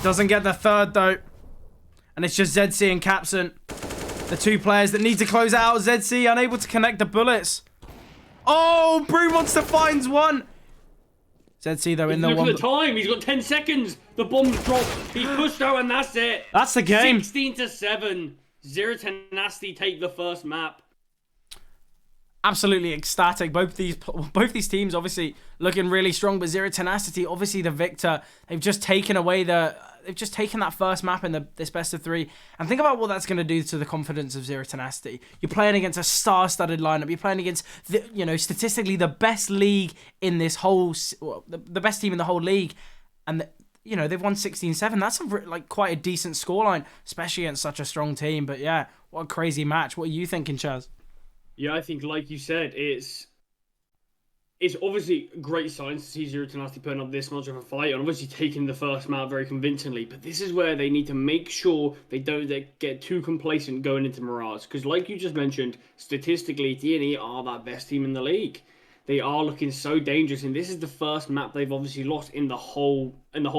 Doesn't get the 3rd, though. And it's just ZC and Capson. The 2 players that need to close out. ZC unable to connect the bullets. Oh, Brew Monster finds 1. ZC, though, in the one...
Look at the time. He's got 10 seconds. The bomb's dropped. He's pushed out, and that's it.
That's the game.
16-7. ZeroTenacity take the first map.
Absolutely ecstatic. Both these teams obviously looking really strong, but ZeroTenacity obviously the victor. They've just taken away they've just taken that first map in this best of 3. And think about what that's going to do to the confidence of ZeroTenacity. You're playing against a star-studded lineup. You're playing against statistically the best league in this whole, the best team in the whole league, and they've won 16-7. That's quite a decent scoreline, especially against such a strong team. But yeah, what a crazy match. What are you thinking, Chaz?
Yeah, I think, like you said, it's obviously great signs to see ZeroTenacity putting up this much of a fight and obviously taking the first map very convincingly. But this is where they need to make sure they don't get too complacent going into Mirage. Because like you just mentioned, statistically, DNE are that best team in the league. They are looking so dangerous, and this is the first map they've obviously lost in the whole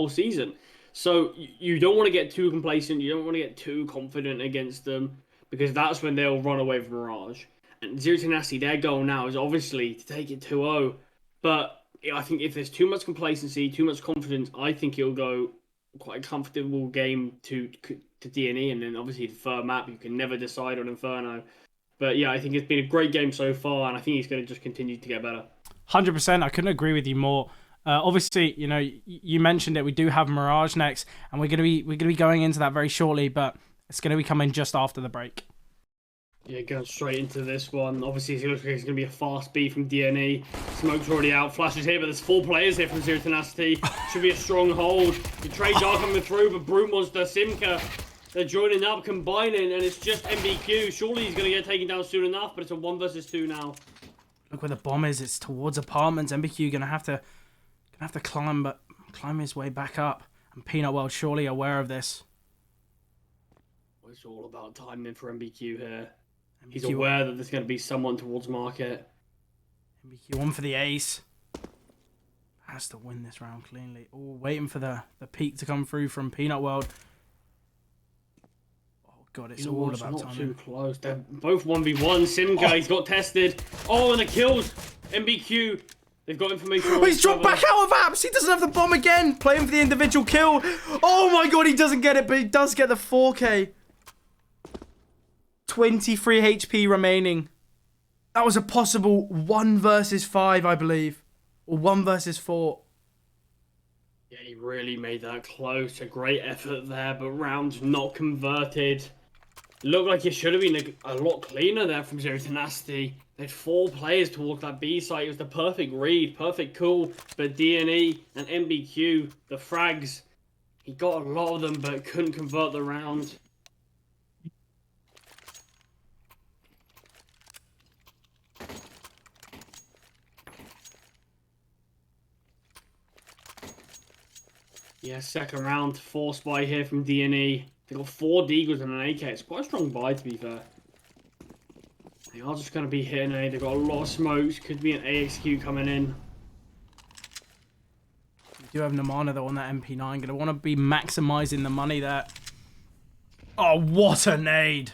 season. So you don't want to get too complacent. You don't want to get too confident against them, because that's when they'll run away from Mirage. And ZeroTenacity, their goal now is obviously to take it 2-0. But I think if there's too much complacency, too much confidence, I think it'll go quite a comfortable game to DNE. And then obviously the third map, you can never decide on Inferno. But yeah, I think it's been a great game so far, and I think it's going to just continue to get better.
100%. I couldn't agree with you more. Obviously, you mentioned it. We do have Mirage next, and we're going to be going into that very shortly. But it's going to be coming just after the break.
Yeah, going straight into this one. Obviously, it looks like it's going to be a fast B from DNE. Smoke's already out. Flash is here, but there's 4 players here from ZeroTenacity. Should be a strong hold. The trades are coming through, but Brute Monster, Simka, they're joining up, combining, and it's just MBQ. Surely he's going to get taken down soon enough, but it's a 1 versus 2 now.
Look where the bomb is. It's towards apartments. MBQ going to have to climb his way back up. And Peanut World surely aware of this.
Well, it's all about timing for MBQ here.
MBQ
He's aware that there's going to be someone towards market.
MBQ on for the ace. Has to win this round cleanly. Oh, waiting for the peak to come through from Peanut World. Oh, God, it's all about
not
timing.
Too close. They're both 1v1. Simga, he's got tested. Oh, and the kills. MBQ. They've got information.
Oh, he's dropped back out of apps. He doesn't have the bomb again. Playing for the individual kill. Oh, my God, he doesn't get it, but he does get the 4K. 23 HP remaining. That was a possible 1 versus 5, I believe. Or 1 versus 4.
Yeah, he really made that close. A great effort there, but rounds not converted. Looked like it should have been a lot cleaner there from ZeroTenacity. They had 4 players towards that B site. It was the perfect read, perfect call. But DNE and MBQ, the frags, he got a lot of them, but couldn't convert the round. Yeah, second round, 4 spy here from DNE. They got 4 Deagles and an AK. It's quite a strong buy, to be fair. They are just going to be hitting A. They've got a lot of smokes. Could be an AXQ coming in.
We do have Namana, though, on that MP9. Going to want to be maximising the money there. Oh, what a nade.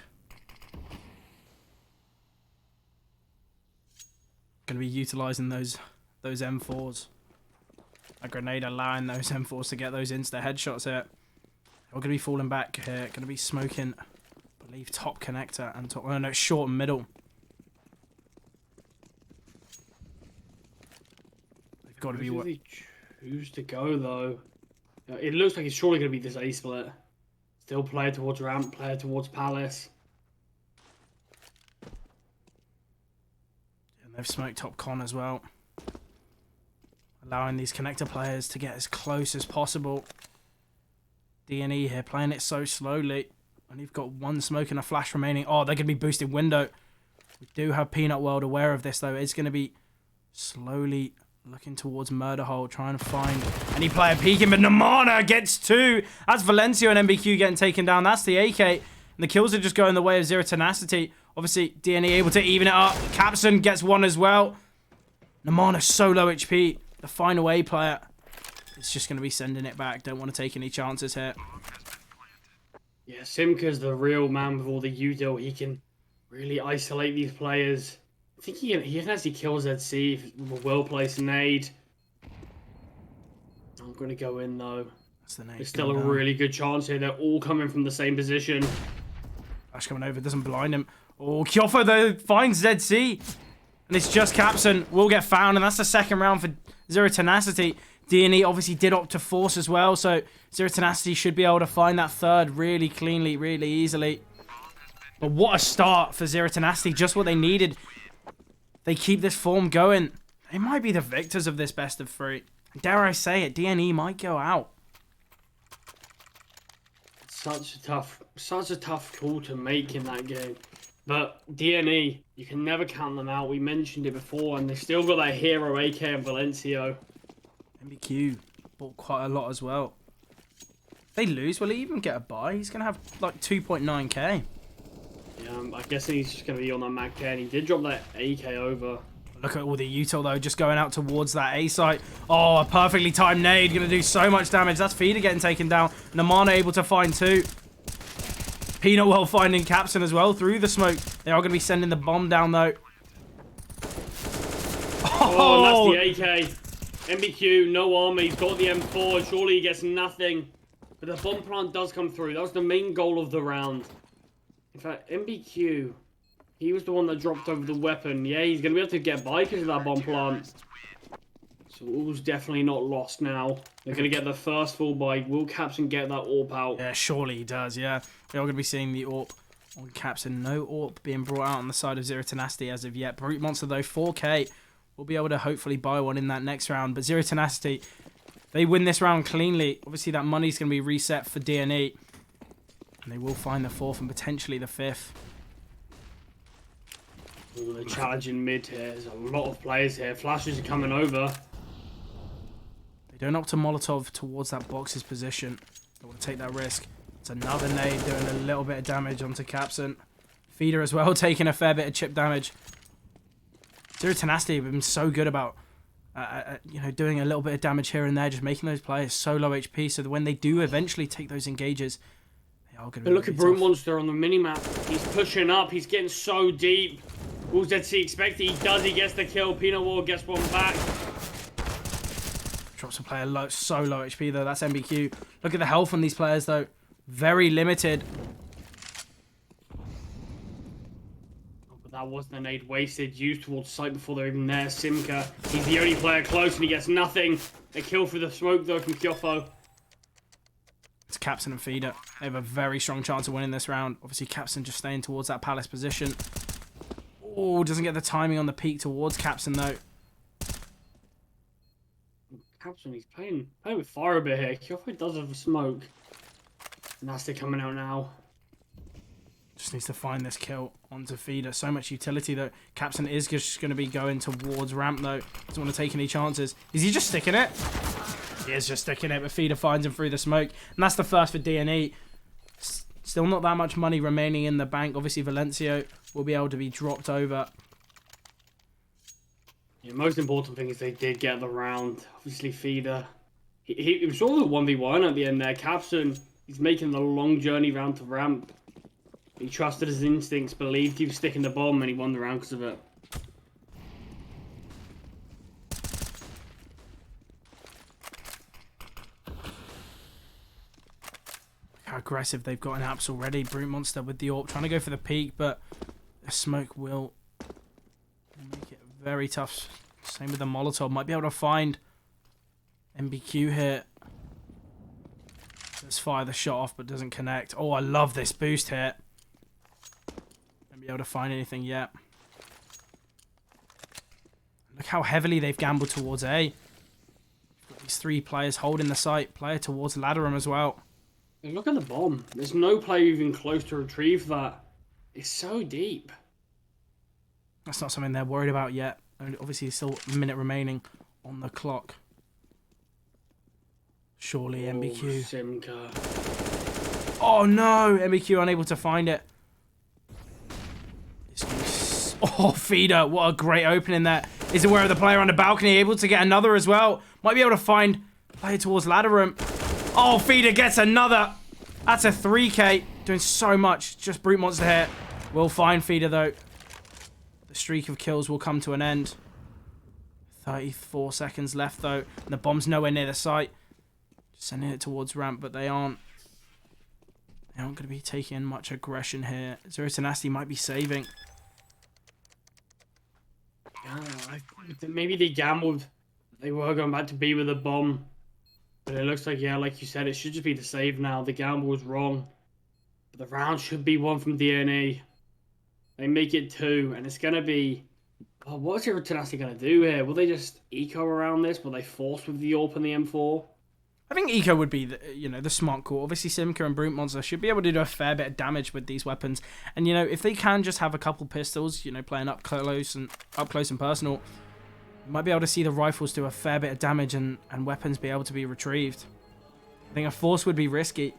Going to be utilising those M4s. A grenade allowing those M4s to get those insta headshots here. We're going to be falling back here. Going to be smoking, I believe, top connector and top. Oh, no, short and middle. They've got to be.
Where do they choose to go, though? It looks like it's surely going to be this A split. Still player towards ramp, player towards palace.
And they've smoked top con as well. allowing these connector players to get as close as possible. DNE here playing it so slowly. And you've got one smoke and a flash remaining. Oh, they're going to be boosting window. We do have Peanut World aware of this, though. It's going to be slowly looking towards Murder Hole, trying to find any player peeking. But Namana gets 2. That's Valencia and MBQ getting taken down. That's the AK. And the kills are just going the way of ZeroTenacity. Obviously, DNE able to even it up. Capson gets 1 as well. Namana so low HP. The final A player is just going to be sending it back. Don't want to take any chances here.
Yeah, Simka's the real man with all the util. He can really isolate these players. I think he can actually kill ZC with a well-placed nade. I'm going to go in, though.
That's the nade.
There's still a really good chance here. They're all coming from the same position.
Flash coming over. Doesn't blind him. Oh, Kyofo, though, finds ZC. And it's just Capson. Will get found. And that's the second round for ZeroTenacity. DNE obviously did opt to force as well, so ZeroTenacity should be able to find that third really cleanly, really easily. But what a start for ZeroTenacity, just what they needed. They keep this form going. They might be the victors of this best of 3. Dare I say it, DNE might go out.
Such a tough call to make in that game. But DNE, you can never count them out. We mentioned it before, and they still got that hero AK and Valencio.
MBQ bought quite a lot as well. If they lose, will he even get a buy? He's going to have like 2.9k.
Yeah, I'm guessing he's just going to be on that Mac 10. He did drop that AK over.
Look at all the util though, just going out towards that A site. Oh, a perfectly timed nade, going to do so much damage. That's Feeder getting taken down. Namana able to find 2. Peanut well finding Capson as well through the smoke. They are going to be sending the bomb down though.
Oh, that's the AK. MBQ, no armor, he's got the M4, surely he gets nothing. But the bomb plant does come through. That was the main goal of the round. In fact, MBQ, he was the one that dropped over the weapon. Yeah, he's going to be able to get by because of that bomb plant. So all's definitely not lost now. They're going to get the first full buy. Will Capson get that AWP out?
Yeah, surely he does, yeah. We're all going to be seeing the AWP on Capson. No AWP being brought out on the side of ZeroTenacity as of yet. Brute Monster, though, 4k. We'll be able to hopefully buy one in that next round. But ZeroTenacity, they win this round cleanly. Obviously, that money's going to be reset for DNE. And they will find the 4th and potentially the 5th.
Ooh, they're challenging mid here. There's a lot of players here. Flashes are coming over.
They don't opt to Molotov towards that box's position. They want to take that risk. It's another nade doing a little bit of damage onto Capson. Feeder as well, taking a fair bit of chip damage. ZeroTenacity have been so good about, you know, doing a little bit of damage here and there, just making those players so low HP, so that when they do eventually take those engages, they are going to be
look at Brute Monster on the minimap. He's pushing up. He's getting so deep. What does ZC expect? He does. He gets the kill. Peanut Wall gets one back.
Drops a player low, so low HP though. That's MBQ. Look at the health on these players though. Very limited.
That wasn't a nade wasted, used towards site before they're even there. Simka, he's the only player close and he gets nothing. A kill through the smoke though from Kyofo.
It's Capson and Feeder. They have a very strong chance of winning this round. Obviously Capson just staying towards that Palace position. Oh, doesn't get the timing on the peak towards Capson though.
Capson, he's playing with fire a bit here. Kyofo does have a smoke. Nasty coming out now.
Just needs to find this kill onto Feeder. So much utility though. Capson is just going to be going towards ramp though. Doesn't want to take any chances. Is he just sticking it? He is just sticking it, but Feeder finds him through the smoke. And that's the first for DNE. Still not that much money remaining in the bank. Obviously Valencio will be able to be dropped over.
Yeah, most important thing is they did get the round. Obviously Feeder. He was sort of a 1v1 at the end there. Capson, he's making the long journey round to ramp. He trusted his instincts, believed he was sticking the bomb, and he won the round because of it.
How aggressive they've got in apps already. Brute Monster with the AWP trying to go for the peak, but the smoke will make it very tough. Same with the Molotov. Might be able to find MBQ here. Let's fire the shot off, but doesn't connect. Oh, I love this boost here. Won't be able to find anything yet. Look how heavily they've gambled towards A. 3 players holding the site. Player towards ladder room as well.
And look at the bomb. There's no player even close to retrieve that. It's so deep.
That's not something they're worried about yet. Obviously, still a minute remaining on the clock. Surely, MBQ.
Simka.
Oh no! MBQ unable to find it. Oh, Feeder. What a great opening there. Is aware of the player on the balcony. Able to get another as well. Might be able to find player towards ladder room. Oh, Feeder gets another. That's a 3K. Doing so much. Just brute monster here. We'll find Feeder though. The streak of kills will come to an end. 34 seconds left though. And the bomb's nowhere near the site. Just sending it towards ramp, but they aren't. They aren't going to be taking much aggression here. ZeroTenacity might be saving.
Maybe they gambled. They were going back to B with a bomb. But it looks like, yeah, like you said, it should just be the save now. The gamble was wrong. But the round should be 1 from DNE. They make it 2, and it's going to be... Oh, what's ZeroTenacity going to do here? Will they just eco around this? Will they force with the AWP and the M4?
I think eco would be, the smart call. Obviously, Simka and Brute Monster should be able to do a fair bit of damage with these weapons. And, if they can just have a couple pistols, playing up close and personal, you might be able to see the rifles do a fair bit of damage and weapons be able to be retrieved. I think a force would be risky.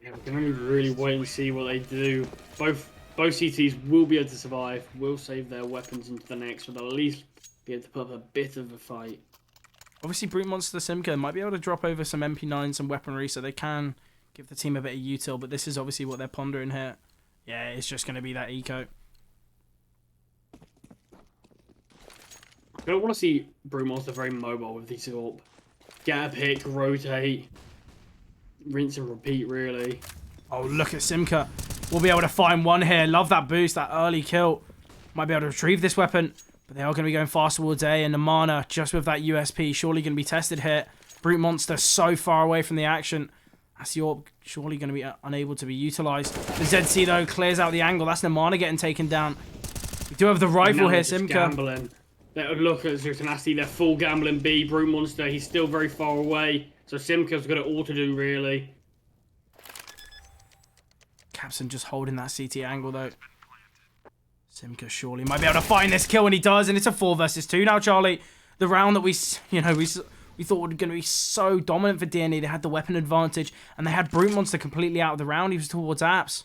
Yeah, we can only really wait and see what they do. Both CTs will be able to survive, will save their weapons into the next, but they'll at least be able to put up a bit of a fight.
Obviously, Brute Monster Simka might be able to drop over some MP9s and weaponry so they can give the team a bit of util, but this is obviously what they're pondering here. Yeah, it's just going to be that eco.
I don't want to see Brute Monster very mobile with these AWP. Get a pick, rotate, rinse and repeat, really.
Oh, look at Simka. We'll be able to find one here. Love that boost, that early kill. Might be able to retrieve this weapon. But they are going to be going fast towards A, and the Mana, just with that USP, surely going to be tested here. Brute Monster so far away from the action. That's your surely going to be unable to be utilised. The ZC, though, clears out the angle. That's the Mana getting taken down. We do have the rifle here, Simka.
Gambling. Look at ZeroTenacity. They're full gambling B. Brute Monster, he's still very far away. So Simka's got it all to do, really.
Capson just holding that CT angle, though. Simka surely might be able to find this kill, and he does, and it's a 4 versus 2 now, Charlie. The round that we thought was going to be so dominant for DNE. They had the weapon advantage, and they had Brute Monster completely out of the round. He was towards apps.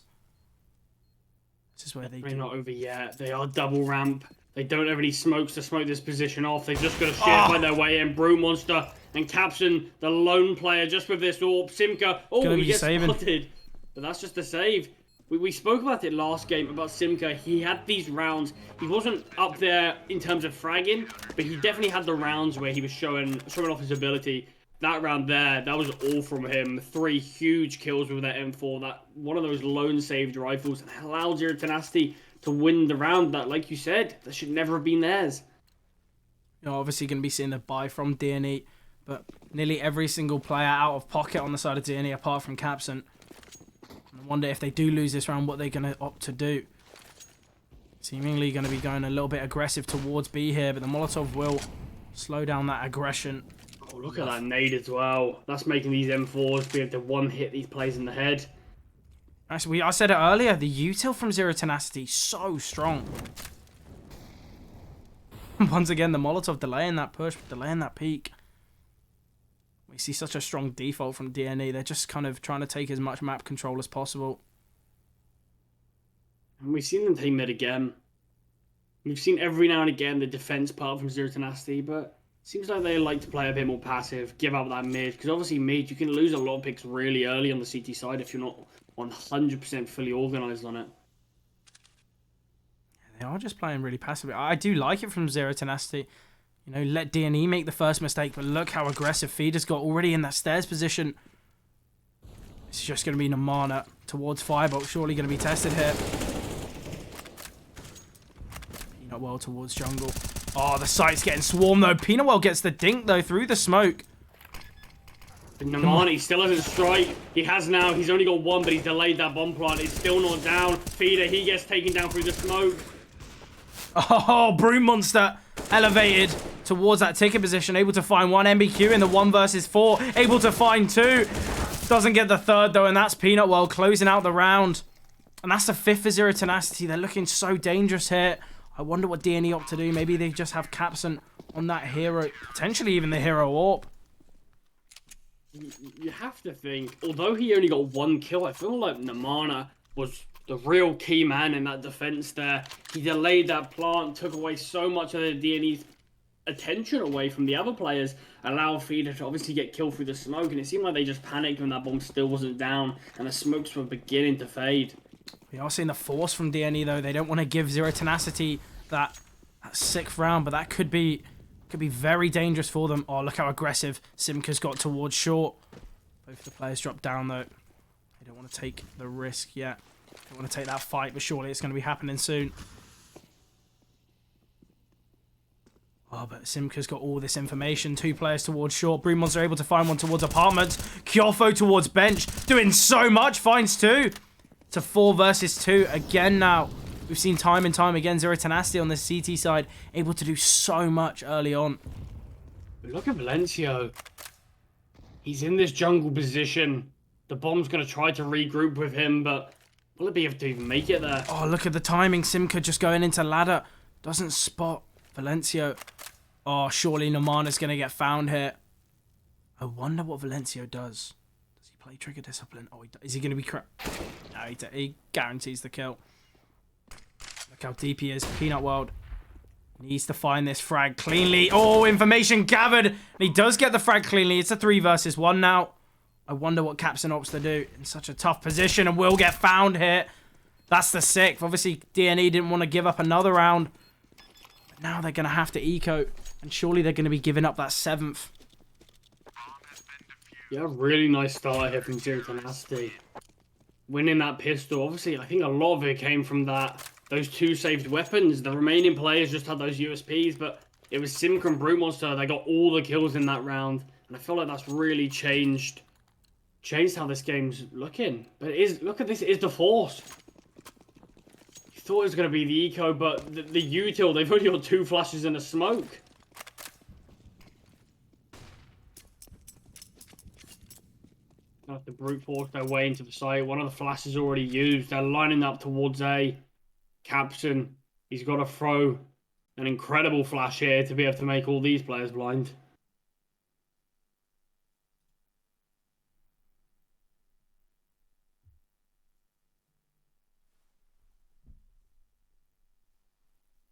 This is where they're
not over yet. They are double ramp. They don't have any smokes to smoke this position off. They've just got to find their way in. Brute Monster and Capson, the lone player, just with this AWP. Simka, he gets spotted. But that's just a save. We spoke about it last game, about Simka. He had these rounds. He wasn't up there in terms of fragging, but he definitely had the rounds where he was showing off his ability. That round there, that was all from him. 3 huge kills with that M4. That one of those lone saved rifles, and allowed ZeroTenacity to win the round. That, like you said, that should never have been theirs.
You're obviously going to be seeing the buy from DNE, but nearly every single player out of pocket on the side of DNE, apart from Capson. I wonder if they do lose this round, what they're going to opt to do. Seemingly going to be going a little bit aggressive towards B here, but the Molotov will slow down that aggression.
Oh, look at that nade as well. That's making these M4s be able to one-hit these players in the head.
Actually, I said it earlier, the util from ZeroTenacity, so strong. Once again, the Molotov delaying that push, delaying that peak. We see such a strong default from DNE. They're just kind of trying to take as much map control as possible.
And we've seen them take mid again. We've seen every now and again the defense part from ZeroTenacity, but it seems like they like to play a bit more passive, give up that mid, because obviously mid, you can lose a lot of picks really early on the CT side if you're not 100% fully organised on it.
They are just playing really passively. I do like it from ZeroTenacity. Let DNE make the first mistake, but look how aggressive Feeder's got already in that stairs position. It's just going to be Namana towards Firebolt, surely going to be tested here. Peanut Well towards jungle. Oh, the site's getting swarmed though. Peanut Well gets the dink though through the smoke.
Namani still hasn't strike. He has now. He's only got 1, but he's delayed that bomb plant. It's still not down. Feeder, he gets taken down through the smoke.
Oh, Brute Monster elevated towards that ticket position. Able to find one. MBQ in the 1 versus 4. Able to find 2. Doesn't get the 3rd, though, and that's Peanut World closing out the round. And that's the 5th for ZeroTenacity. They're looking so dangerous here. I wonder what DNE opt to do. Maybe they just have Capson on that hero. Potentially even the hero AWP.
You have to think, although he only got 1 kill, I feel like Namana was the real key man in that defense there. He delayed that plant, took away so much of the DNE's attention away from the other players, allowed Feeder to obviously get killed through the smoke, and it seemed like they just panicked when that bomb still wasn't down, and the smokes were beginning to fade.
We are seeing the force from DNE, though. They don't want to give ZeroTenacity that 6th round, but that could be very dangerous for them. Oh, look how aggressive Simka's got towards short. Both the players drop down, though. They don't want to take the risk yet. They want to take that fight, but surely it's going to be happening soon. Oh, but Simka's got all this information. 2 players towards short. Brood Monster able to find one towards apartments. Kyofo towards bench. Doing so much. Finds 2. It's a 4 versus 2 again now. We've seen time and time again ZeroTenacity on the CT side able to do so much early on.
Look at Valencio. He's in this jungle position. The bomb's going to try to regroup with him, but will it be able to even make it there?
Oh, look at the timing. Simka just going into ladder. Doesn't spot Valencio. Oh, surely Nomana's going to get found here. I wonder what Valencio does. Does he play Trigger Discipline? Oh, is he going to be No, he guarantees the kill. Look how deep he is. Peanut World needs to find this frag cleanly. Oh, information gathered. And he does get the frag cleanly. It's a 3 versus 1 now. I wonder what Capson opts to do in such a tough position, and will get found here. That's the 6th. Obviously, DNE didn't want to give up another round. But now they're going to have to eco, and surely they're going to be giving up that 7th.
Yeah, really nice start here from ZeroTenacity. Winning that pistol. Obviously, I think a lot of it came from those 2 saved weapons. The remaining players just had those USPs, but it was Simka and Brute Monster. They got all the kills in that round, and I feel like that's really changed how this game's looking. But look at this, it is the force. You thought it was going to be the eco, but the util, they've only got 2 flashes and a smoke. Have to brute force their way into the site. One of the flashes already used. They're lining up towards A. Capson, he's got to throw an incredible flash here to be able to make all these players blind.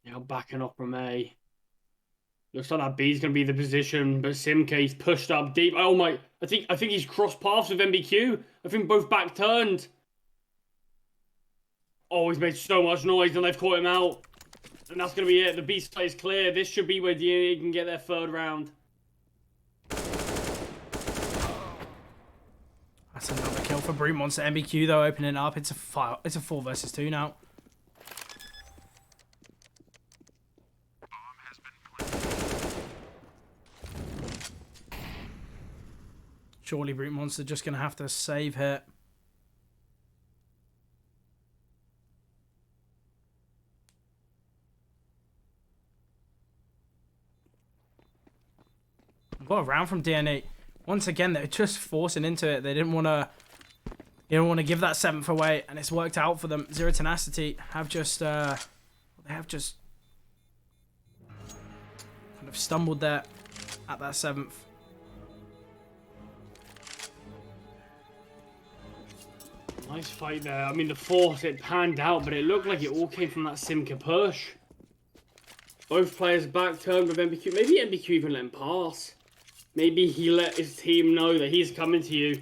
Now backing up from A. Looks like that B's going to be the position, but Simka's pushed up deep. Oh my, I think he's crossed paths with MBQ. I think both back turned. Oh, he's made so much noise and they've caught him out. And that's going to be it. The B site is clear. This should be where DNE can get their 3rd round.
That's another kill for Brute Monster. MBQ, though, opening up. It's a 4 versus 2 now. Surely Brute Monster just going to have to save here. What a round from DNE. Once again, they're just forcing into it. They didn't want to give that 7th away, and it's worked out for them. ZeroTenacity have just kind of stumbled there at that 7th.
Nice fight there. I mean, the force, it panned out, but it looked like it all came from that Simka push. Both players back turned with MBQ. Maybe MBQ even let him pass. Maybe he let his team know that he's coming to you.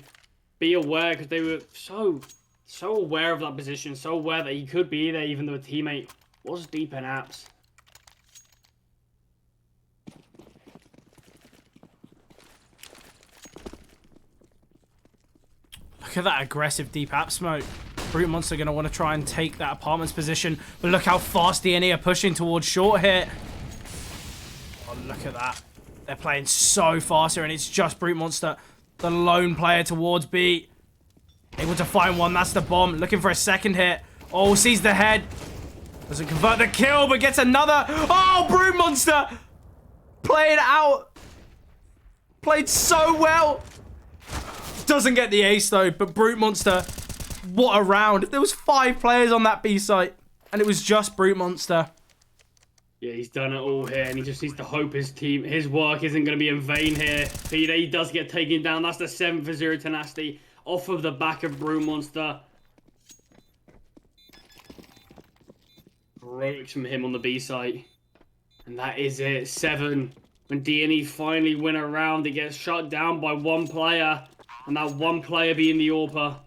Be aware, because they were so aware of that position, so aware that he could be there, even though a teammate was deep in apps.
Look at that aggressive deep app smoke. Brute Monster going to want to try and take that apartment's position. But look how fast DNE are pushing towards short here. Oh, look at that. They're playing so fast here, and it's just Brute Monster, the lone player towards B. Able to find one. That's the bomb. Looking for a 2nd hit. Oh, sees the head. Doesn't convert the kill, but gets another. Oh, Brute Monster. playing out. Played so well. Doesn't get the ace though, but Brute Monster, what a round. There was 5 players on that B site, and it was just Brute Monster.
Yeah, he's done it all here, and he just needs to hope his work isn't going to be in vain here. Peter, he does get taken down. That's the 7th for ZeroTenacity, off of the back of Brute Monster. Heroics from him on the B site. And that is it, 7. When DNE finally win a round, it gets shut down by 1 player. And that 1 player being the AWPer.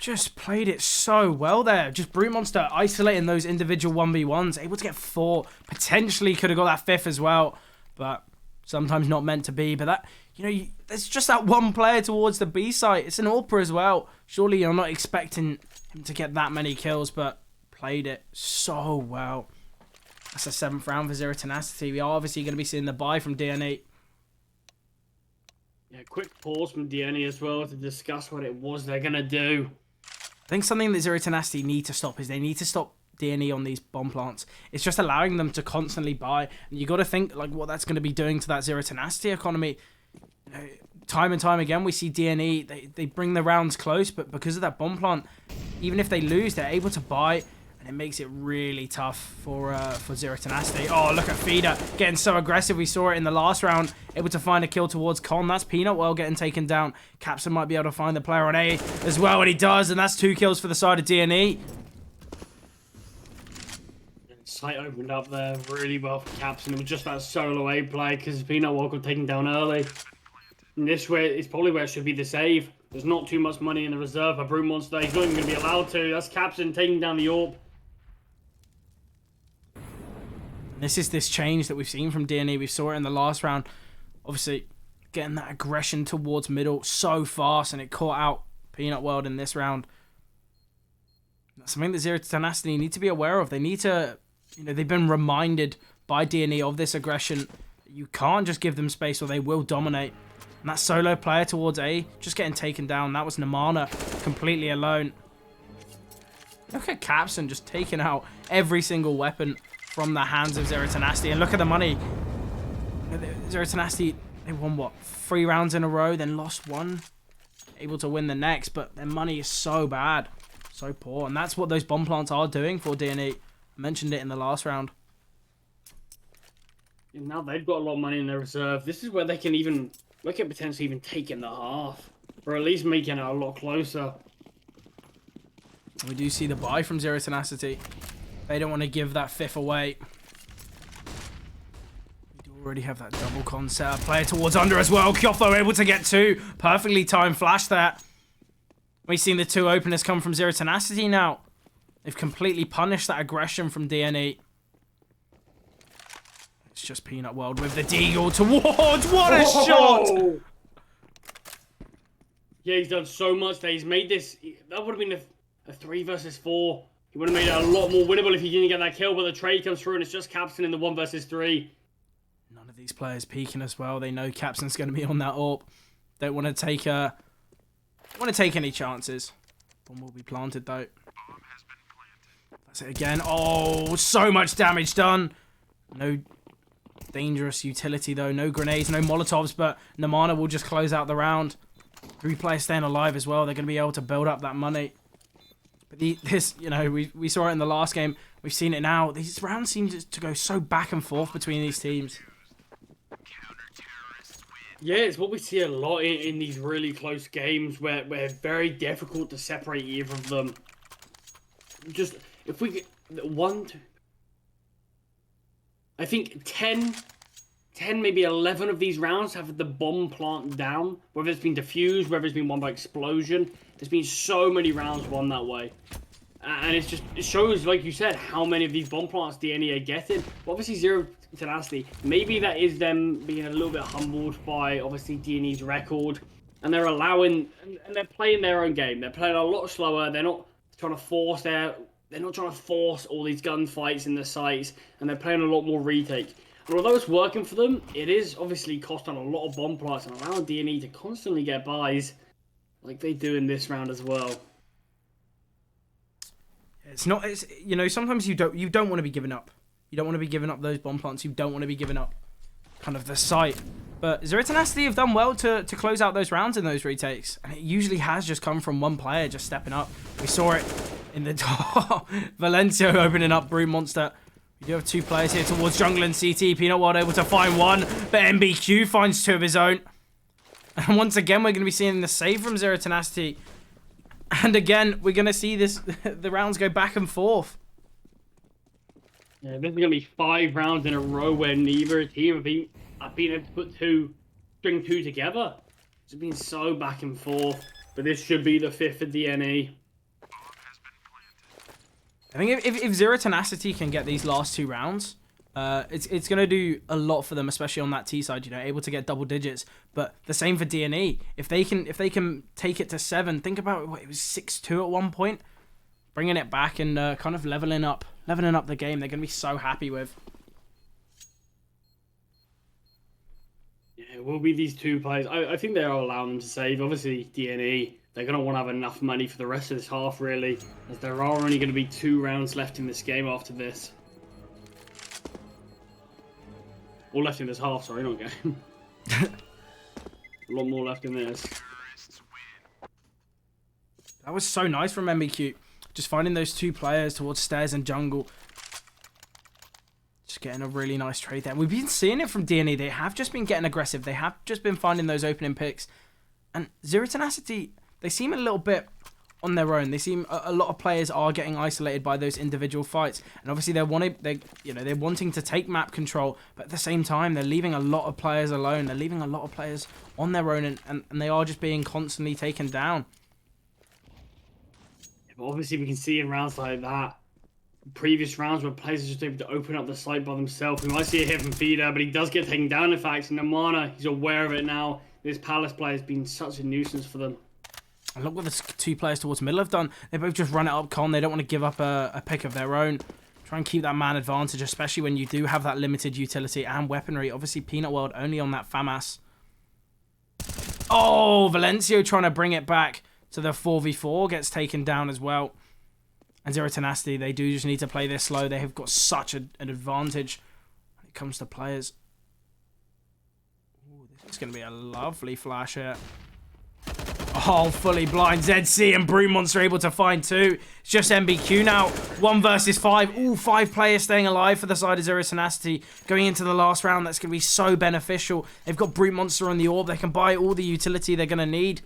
Just played it so well there. Just Brute Monster isolating those individual 1v1s. Able to get 4. Potentially could have got that 5th as well. But sometimes not meant to be. But that, there's just that 1 player towards the B site. It's an AWPer as well. Surely you're not expecting him to get that many kills. But played it so well. That's the 7th round for ZeroTenacity. We are obviously going to be seeing the buy from DNE.
Yeah, quick pause from DNE as well to discuss what it was they're going to do.
I think something that ZeroTenacity need to stop is they need to stop DNE on these bomb plants. It's just allowing them to constantly buy. And you got to think like what that's going to be doing to that ZeroTenacity economy. Time and time again, we see DNE, they bring the rounds close, but because of that bomb plant, even if they lose, they're able to buy. It makes it really tough for ZeroTenacity. Oh, look at Feeder getting so aggressive. We saw it in the last round. Able to find a kill towards Con. That's Peanut Well getting taken down. Capson might be able to find the player on A as well, and he does. And that's 2 kills for the side of DNE.
Sight opened up there really well for Capson. It was just that solo A play because Peanut Well got taken down early. And this way is probably where it should be the save. There's not too much money in the reserve for Brute Monster. He's not even going to be allowed to. That's Capson taking down the AWP.
This is this change that we've seen from DNE. We saw it in the last round. Obviously, getting that aggression towards middle so fast, and it caught out Peanut World in this round. That's something that ZeroTenacity need to be aware of. They need to, they've been reminded by DNE of this aggression. You can't just give them space or they will dominate. And that solo player towards A, just getting taken down. That was Namana completely alone. Look at Capson just taking out every single weapon from the hands of ZeroTenacity. And look at the money. ZeroTenacity, they won, what, 3 rounds in a row, then lost 1. Able to win the next, but their money is so bad. So poor. And that's what those bomb plants are doing for DNE. I mentioned it in the last round.
And now they've got a lot of money in their reserve. This is where they can even, look at potentially even taking the half. Or at least making it a lot closer.
We do see the buy from ZeroTenacity. They don't want to give that 5th away. We do already have that double con setup. Player towards under as well. Kyotho able to get 2. Perfectly timed flash there. We've seen the 2 openers come from ZeroTenacity now. They've completely punished that aggression from DNE. It's just Peanut World with the deagle towards. What a shot!
Yeah, he's done so much there. He's made this. That would have been a 3 versus 4. He would have made it a lot more winnable if he didn't get that kill, but the trade comes through and it's just Capson in the 1 versus 3.
None of these players peeking as well. They know Capson's going to be on that AWP. Don't want to take any chances. Bomb will be planted though. That's it again. Oh, so much damage done. No dangerous utility though. No grenades, no Molotovs, but Namana will just close out the round. 3 players staying alive as well. They're going to be able to build up that money. But we saw it in the last game. We've seen it now. These rounds seem to go so back and forth between these teams.
Yeah, it's what we see a lot in these really close games where it's very difficult to separate either of them. Just, if we get 1, 2, I think 10, maybe 11 of these rounds have the bomb plant down. Whether it's been defused, whether it's been won by explosion. There's been so many rounds won that way. And it shows, like you said, how many of these bomb plants DNE are getting. But obviously, ZeroTenacity, maybe that is them being a little bit humbled by, obviously, DNE's record. And they're allowing, and they're playing their own game. They're playing a lot slower. They're not trying to force all these gunfights in the sites. And they're playing a lot more retake. And although it's working for them, it is obviously costing a lot of bomb plants and allowing DNE to constantly get buys like they do in this round as well.
It's sometimes you don't want to be giving up You don't want to be giving up those bomb plants. You don't want to be giving up kind of the site. But ZeroTenacity have done well to close out those rounds in those retakes. And it usually has just come from one player just stepping up. We saw it in the Valencio opening up Brute Monster. We do have 2 players here towards jungle and CT. Peanut World able to find 1, but MBQ finds 2 of his own. And once again, we're going to be seeing the save from ZeroTenacity. And again, we're going to see this the rounds go back and forth.
Yeah, this is going to be 5 rounds in a row where neither team have been able to put string two together. It's been so back and forth, but this should be the 5th for DNE.
I think if ZeroTenacity can get these last 2 rounds, it's going to do a lot for them, especially on that T side, you know, able to get double digits. But the same for DNE. If they can take it to 7, think about it was 6-2 at one point, bringing it back and kind of leveling up the game. They're going to be so happy with.
Yeah, it will be these 2 players. I think they'll allow them to save. Obviously, DNE, they're going to want to have enough money for the rest of this half, really, as there are only going to be 2 rounds left in this game after this. Or left in this half, sorry, not game. A lot more left in this.
That was so nice from MBQ. Just finding those 2 players towards stairs and jungle. Just getting a really nice trade there. We've been seeing it from DNE. They have just been getting aggressive. They have just been finding those opening picks. And ZeroTenacity, they seem a little bit on their own. They seem a lot of players are getting isolated by those individual fights, and obviously they're wanting to take map control, but at the same time they're leaving a lot of players alone. They're leaving a lot of players on their own, and they are just being constantly taken down.
Yeah, but obviously we can see in rounds like that, previous rounds where players are just able to open up the site by themselves. We might see a hit from Feeder, but he does get taken down in fact, and Namana, he's aware of it now. This Palace player has been such a nuisance for them.
And look what the 2 players towards middle have done. They both just run it up con. They don't want to give up a pick of their own. Try and keep that man advantage, especially when you do have that limited utility and weaponry. Obviously, Peanut World only on that FAMAS. Oh, Valencio trying to bring it back to the 4v4. Gets taken down as well. And ZeroTenacity, they do just need to play this slow. They have got such an advantage when it comes to players. Ooh, this is going to be a lovely flash here. Oh, fully blind. ZC and Brute Monster able to find 2. It's just MBQ now. 1 versus 5. Ooh, 5 players staying alive for the side of ZeroTenacity. Going into the last round, that's going to be so beneficial. They've got Brute Monster on the orb. They can buy all the utility they're going to need.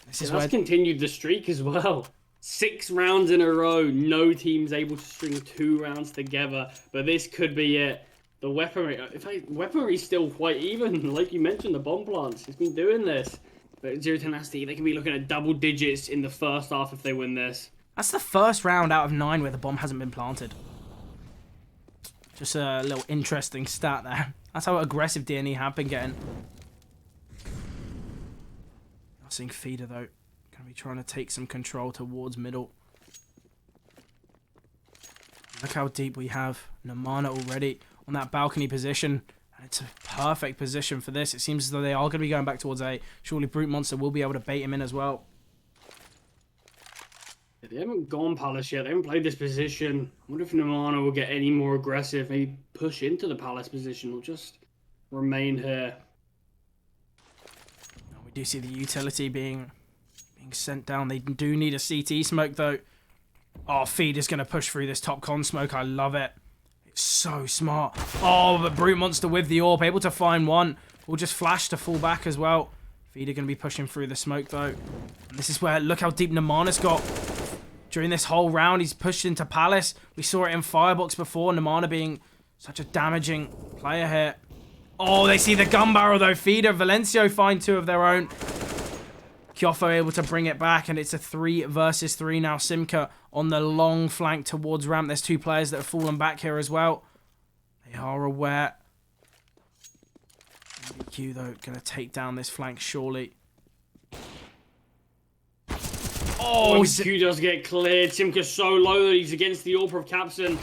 That's continued the streak as well. 6 rounds in a row. No team's able to string 2 rounds together. But this could be it. The weaponry. In fact, weaponry's still quite even. Like you mentioned, the bomb plants. It's been doing this. But ZeroTenacity, they can be looking at double digits in the first half if they win this.
That's the first round out of 9 where the bomb hasn't been planted. Just a little interesting stat there. That's how aggressive DNE have been getting. I'm seeing Feeder though. Going to be trying to take some control towards middle. Look how deep we have Namana already on that balcony position. It's a perfect position for this. It seems as though they are going to be going back towards A. Surely Brute Monster will be able to bait him in as well.
They haven't gone Palace yet. They haven't played this position. I wonder if Namana will get any more aggressive. Maybe push into the Palace position or just remain here.
We do see the utility being sent down. They do need a CT smoke though. Oh, Feed is going to push through this top con smoke. I love it. So smart. Oh, but Brute Monster with the orb, able to find 1. Will just flash to fall back as well. Feeder going to be pushing through the smoke though. And this is where, look how deep Namana's got. During this whole round, he's pushed into Palace. We saw it in Firebox before, Namana being such a damaging player here. Oh, they see the gun barrel though. Feeder, Valencio find 2 of their own. Kyofo able to bring it back, and it's a 3 versus 3 now. Simka on the long flank towards ramp. There's 2 players that have fallen back here as well. They are aware. Q though, going to take down this flank surely. Oh,
Q does get cleared. Simka's so low that he's against the Orb of Capson.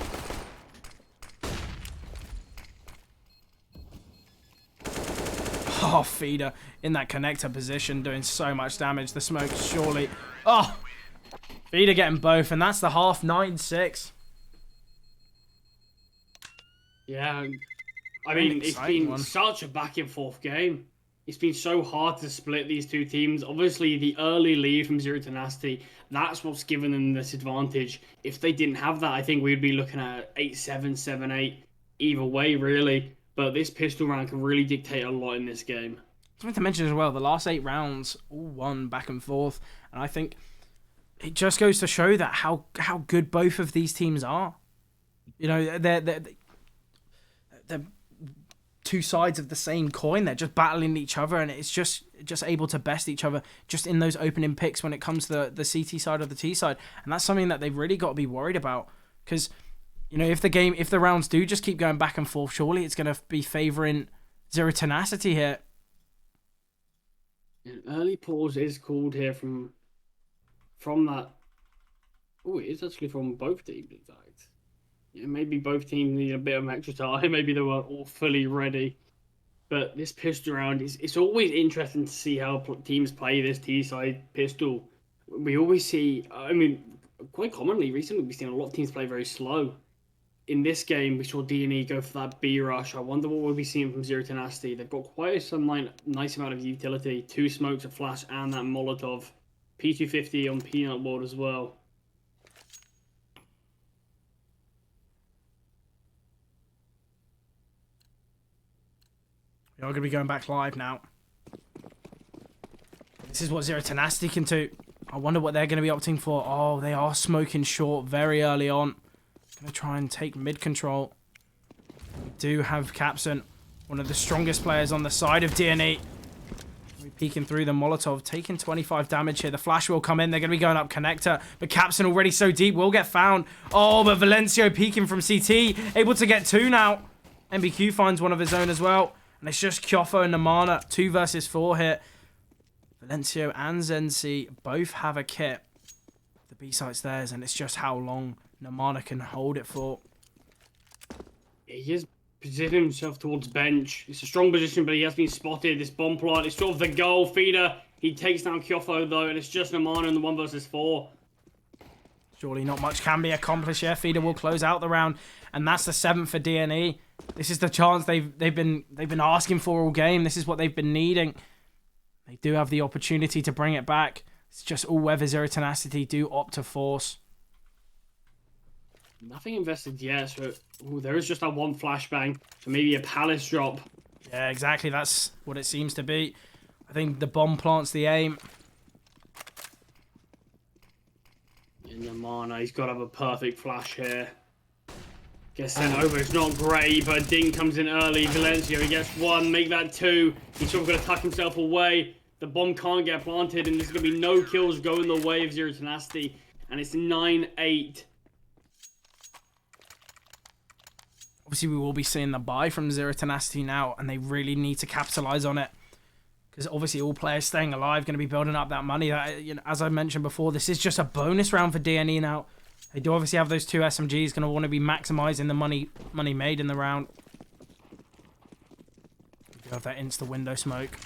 Oh, Feeder in that connector position doing so much damage. The smoke surely. Oh, Feeder getting both, and that's the half. 9-6.
Yeah, I
An
mean, it's
exciting
been
one.
such a back and forth game. It's been so hard to split these two teams. Obviously, the early lead from ZeroTenacity, that's what's given them this advantage. If they didn't have that, I think we'd be looking at 8-7, 7-8, either way, really. But this pistol round can really dictate a lot in this game.
Something to mention as well, the last 8 rounds all won back and forth, and I think it just goes to show that how good both of these teams are. You know, they're two sides of the same coin. They're just battling each other, and it's just able to best each other just in those opening picks when it comes to the CT side or the T side, and that's something that they've really got to be worried about, because you know, if the rounds do just keep going back and forth, surely it's going to be favouring ZeroTenacity here.
An early pause is called here from that. Oh, it is actually from both teams, in fact. Yeah, maybe both teams need a bit of extra time. Maybe they weren't all fully ready. But this pistol round, it's always interesting to see how teams play this T-side pistol. We always see, I mean, quite commonly recently, we've seen a lot of teams play very slow. In this game, we saw DNE go for that B rush. I wonder what we'll be seeing from ZeroTenacity. They've got quite some nice amount of utility. 2 smokes, a flash, and that Molotov. P250 on Peanut World as well.
We are going to be going back live now. This is what ZeroTenacity can do. I wonder what they're going to be opting for. Oh, they are smoking short very early on. Going to try and take mid control. We do have Capson, one of the strongest players on the side of DNE. We're peeking through the Molotov, taking 25 damage here. The flash will come in. They're going to be going up connector. But Capson already so deep will get found. Oh, but Valencio peeking from CT. Able to get 2 now. MBQ finds one of his own as well. And it's just Kyofo and Namana, 2 versus 4 here. Valencio and Zensi both have a kit. The B site's theirs, and it's just how long Namana can hold it for.
He is positioning himself towards bench. It's a strong position, but he has been spotted. This bomb plant is sort of the goal feeder. He takes down Kyofo, though, and it's just Namana in the 1 versus 4.
Surely not much can be accomplished here. Feeder will close out the round, and that's the 7th for DNE. This is the chance they've been asking for all game. This is what they've been needing. They do have the opportunity to bring it back. It's just all whether ZeroTenacity do opt to force.
Nothing invested yet, so there is just that 1 flashbang, so maybe a palace drop.
Yeah, exactly. That's what it seems to be. I think the bomb plants the aim.
And Namana, he's got to have a perfect flash here. Gets sent over, it's not great, but Ding comes in early. Valencio, he gets 1, make that 2. He's sort of going to tuck himself away. The bomb can't get planted, and there's going to be no kills going the way of ZeroTenacity. And it's 9-8.
Obviously, we will be seeing the buy from ZeroTenacity now, and they really need to capitalize on it. Because obviously, all players staying alive going to be building up that money. That, you know, as I mentioned before, this is just a bonus round for DNE now. They do obviously have those 2 SMGs, going to want to be maximizing the money made in the round. We do have that insta window smoke.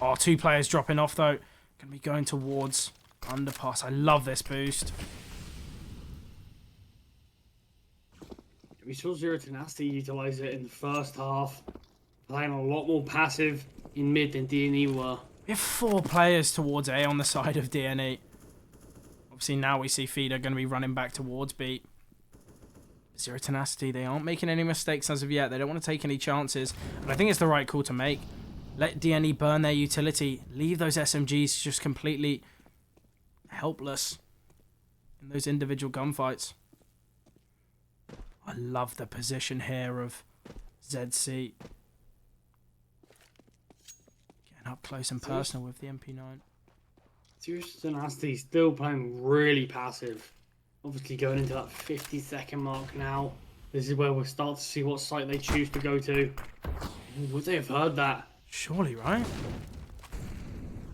Oh, 2 players dropping off though. Going to be going towards underpass. I love this boost.
We saw ZeroTenacity utilize it in the first half, playing a lot more passive in mid than DNE were.
We have 4 players towards A on the side of DNE. Obviously now we see Feeder going to be running back towards B. ZeroTenacity, they aren't making any mistakes as of yet. They don't want to take any chances. But I think it's the right call to make. Let DNE burn their utility. Leave those SMGs just completely helpless in those individual gunfights. I love the position here of ZC. Getting up close and personal with the MP9.
ZeroTenacity still playing really passive. Obviously going into that 50-second mark now. This is where we'll start to see what site they choose to go to. Would they have heard that?
Surely, right?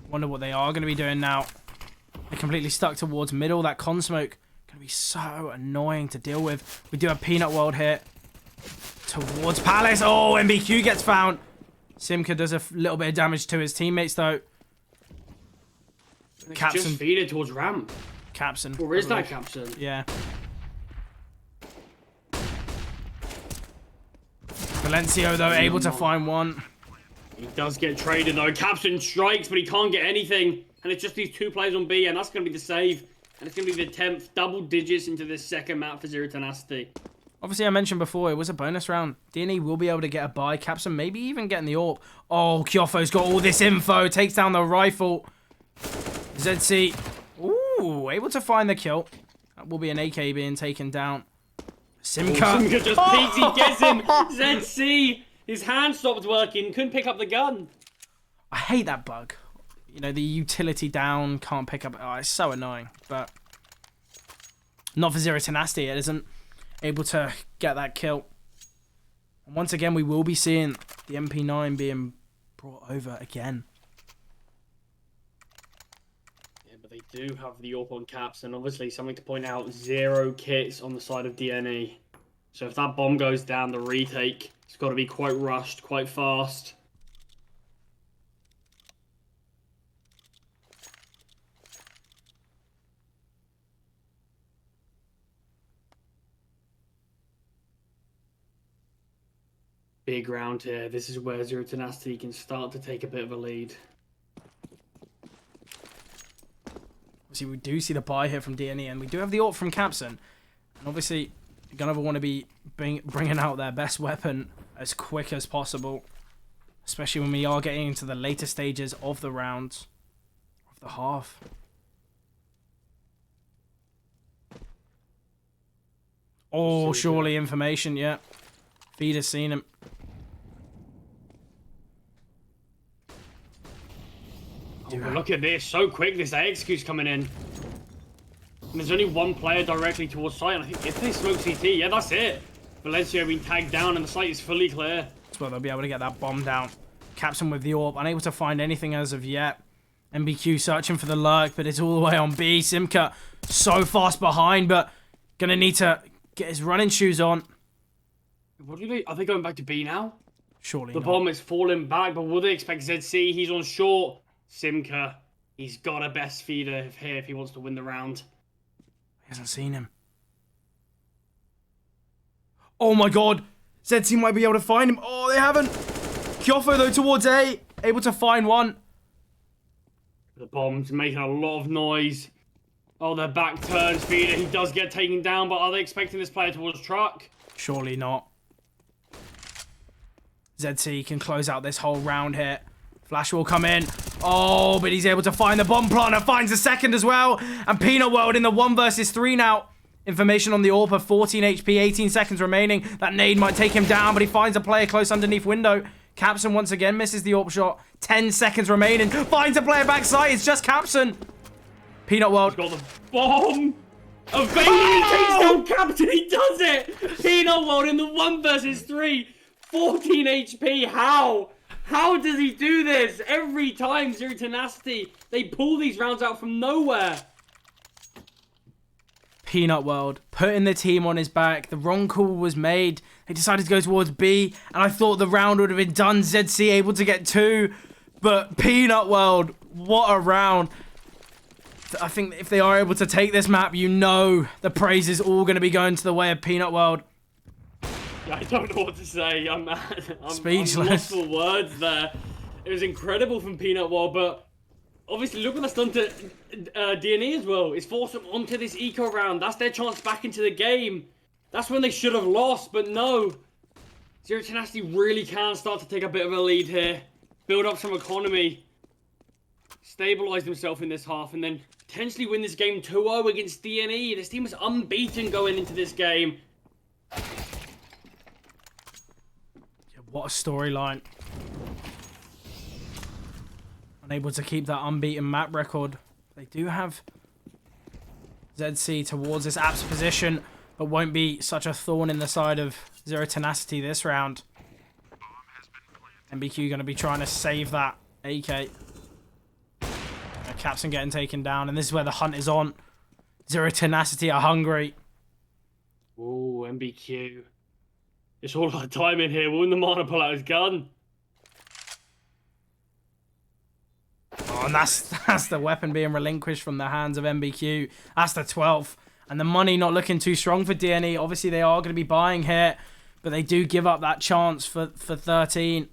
Wonder what they are going to be doing now. They're completely stuck towards middle. That con smoke going to be so annoying to deal with. We do have Peanut World here. Towards Palace. Oh, MBQ gets found. Simka does a little bit of damage to his teammates, though.
Capson. Just feed it towards ramp.
Capson.
Or is that Capson?
Yeah. Valencio, though, able to find one.
He does get traded, though. Captain strikes, but he can't get anything. And it's just these 2 players on B, and that's going to be the save. And it's going to be the 10th, double digits into this second map for ZeroTenacity.
Obviously, I mentioned before, it was a bonus round. DNE will be able to get a buy. Capson maybe even getting the AWP. Oh, Kyofo's got all this info. Takes down the rifle. ZC. Ooh, able to find the kill. That will be an AK being taken down. Simka.
Oh, Simka just peeks. He gets him. ZC. His hand stopped working. Couldn't pick up the gun.
I hate that bug. You know, the utility down, can't pick up. Oh, it's so annoying. But not for ZeroTenacity. It isn't able to get that kill. And once again, we will be seeing the MP9 being brought over again.
Yeah, but they do have the AWP on Caps, and obviously something to point out, 0 kits on the side of DNE. So if that bomb goes down, the retake, it's got to be quite rushed, quite fast. Big round here. This is where ZeroTenacity can start to take a bit of a lead.
Obviously, we do see the buy here from DNE, and we do have the AWP from Capson. And obviously, you're going to want to be bringing out their best weapon as quick as possible. Especially when we are getting into the later stages of the round, of the half. Oh, surely information, yeah. Feeder's seen him.
Oh, look at this, so quick, this AXQ's coming in. And there's only one player directly towards site, and I think if they smoke CT, yeah, that's it. Valencio being tagged down, and the site is fully clear.
That's where they'll be able to get that bomb down. Capson with the AWP, unable to find anything as of yet. MBQ searching for the lurk, but it's all the way on B. Simka so fast behind, but gonna need to get his running shoes on.
What are they going back to B now?
Surely
The
not.
bomb is falling back, but will they expect ZC? He's on short. Simka, he's got a best feeder here if he wants to win the round.
He hasn't seen him. Oh my god. ZC might be able to find him. Oh, they haven't. Kyofo, though, towards A. Able to find one.
The bomb's making a lot of noise. Oh, their back turns feeder. He does get taken down, but are they expecting this player towards truck?
Surely not. ZC can close out this whole round here. Flash will come in. Oh, but he's able to find the bomb planter. Finds the second as well. And Peanut World in the 1 versus 3 now. Information on the AWP of 14 HP, 18 seconds remaining. That nade might take him down, but he finds a player close underneath window. Capson once again misses the AWP shot. 10 seconds remaining. Finds a player backside. It's just Capson. Peanut World.
He's got the bomb. Evading, he takes down Captain. He does it. Peanut World in the 1 versus 3. 14 HP. How? How does he do this? Every time ZeroTenacity, they pull these rounds out from nowhere.
Peanut World putting the team on his back. The wrong call was made. They decided to go towards B, and I thought the round would have been done. ZC able to get 2, but Peanut World, what a round. I think if they are able to take this map, you know the praise is all going to be going to the way of Peanut World.
I don't know what to say. I'm
Speechless.
I'm lost for words there. It was incredible from Peanut World, but obviously look what that's done to DNE as well. It's forced them onto this eco round. That's their chance back into the game. That's when they should have lost, but no. ZeroTenacity really can start to take a bit of a lead here. Build up some economy. Stabilize themselves in this half, and then potentially win this game 2-0 against DNE. This team was unbeaten going into this game.
What a storyline. Unable to keep that unbeaten map record. They do have ZC towards this apps position, but won't be such a thorn in the side of ZeroTenacity this round. MBQ going to be trying to save that AK. Capson getting taken down, and this is where the hunt is on. ZeroTenacity are hungry.
Ooh, MBQ. It's all about timing here. Will the Mana pull out his gun?
Oh, and that's the weapon being relinquished from the hands of MBQ. That's the 12th. And the money not looking too strong for DNE. Obviously, they are going to be buying here. But they do give up that chance for 13.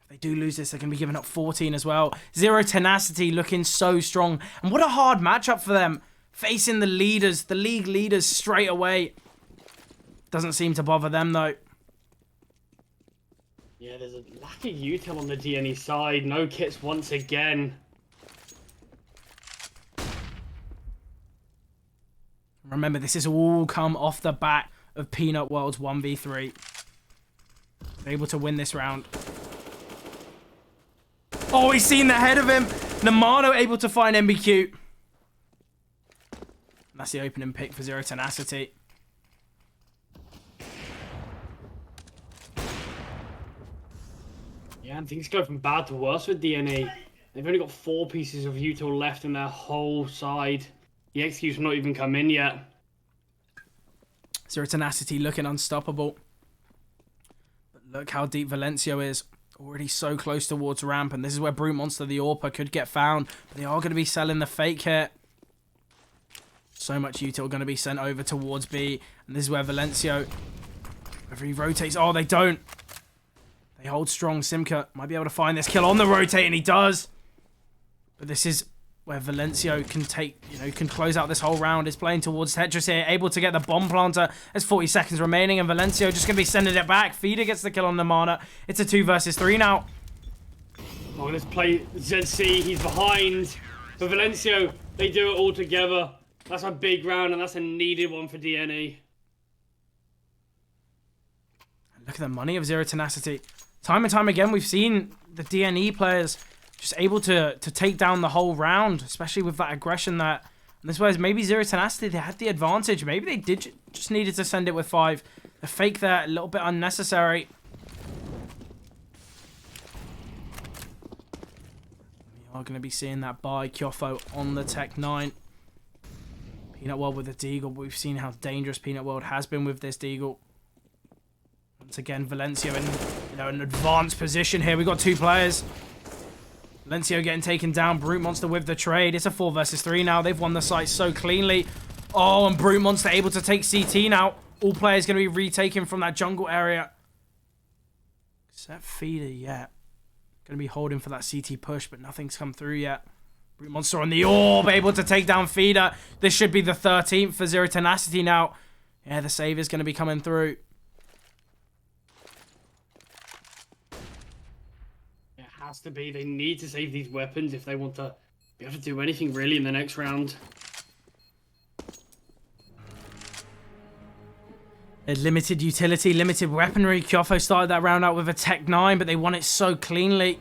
If they do lose this, they're going to be giving up 14 as well. ZeroTenacity looking so strong. And what a hard matchup for them. Facing the leaders, the league leaders straight away. Doesn't seem to bother them though.
Yeah, there's a lack of util on the DNE side. No kits once again.
Remember, this has all come off the back of Peanut World's 1v3. They're able to win this round. Oh, he's seen the head of him. Namano able to find MBQ. That's the opening pick for ZeroTenacity.
Yeah, and things go from bad to worse with DNE. They've only got 4 pieces of util left in their whole side. The XQ's not even come in yet.
ZeroTenacity looking unstoppable. But look how deep Valencio is. Already so close towards ramp. And this is where Brute Monster, the AWPer, could get found. But they are going to be selling the fake here. So much util going to be sent over towards B. And this is where Valencio, whether he rotates. Oh, they don't. They hold strong. Simka might be able to find this kill on the rotate, and he does. But this is where Valencio can take, can close out this whole round. Is playing towards Tetris here, able to get the bomb planter. There's 40 seconds remaining, and Valencio just going to be sending it back. Feeder gets the kill on Namana. It's a 2 versus 3 now.
Oh, let's play ZC. He's behind. But Valencio, they do it all together. That's a big round, and that's a needed one for DNE.
Look at the money of ZeroTenacity. Time and time again, we've seen the DNE players just able to take down the whole round, especially with that aggression that... And this was maybe ZeroTenacity, they had the advantage. Maybe they did just needed to send it with 5. The fake there, a little bit unnecessary. We are going to be seeing that by Kyofo on the Tech 9. Peanut World with the Deagle. We've seen how dangerous Peanut World has been with this Deagle. Once again, Valencio in an advanced position here. We've got 2 players. Valencio getting taken down. Brute Monster with the trade. It's a 4 versus 3 now. They've won the site so cleanly. Oh, and Brute Monster able to take CT now. All players going to be retaken from that jungle area. Except Feeder yet. Going to be holding for that CT push, but nothing's come through yet. Brute Monster on the orb, able to take down Feeder. This should be the 13th for ZeroTenacity now. Yeah, the save is going to be coming through.
Has to be. They need to save these weapons if they want to be able to do anything really in the next round.
A limited utility, limited weaponry. Kyofo started that round out with a Tech 9, but they won it so cleanly.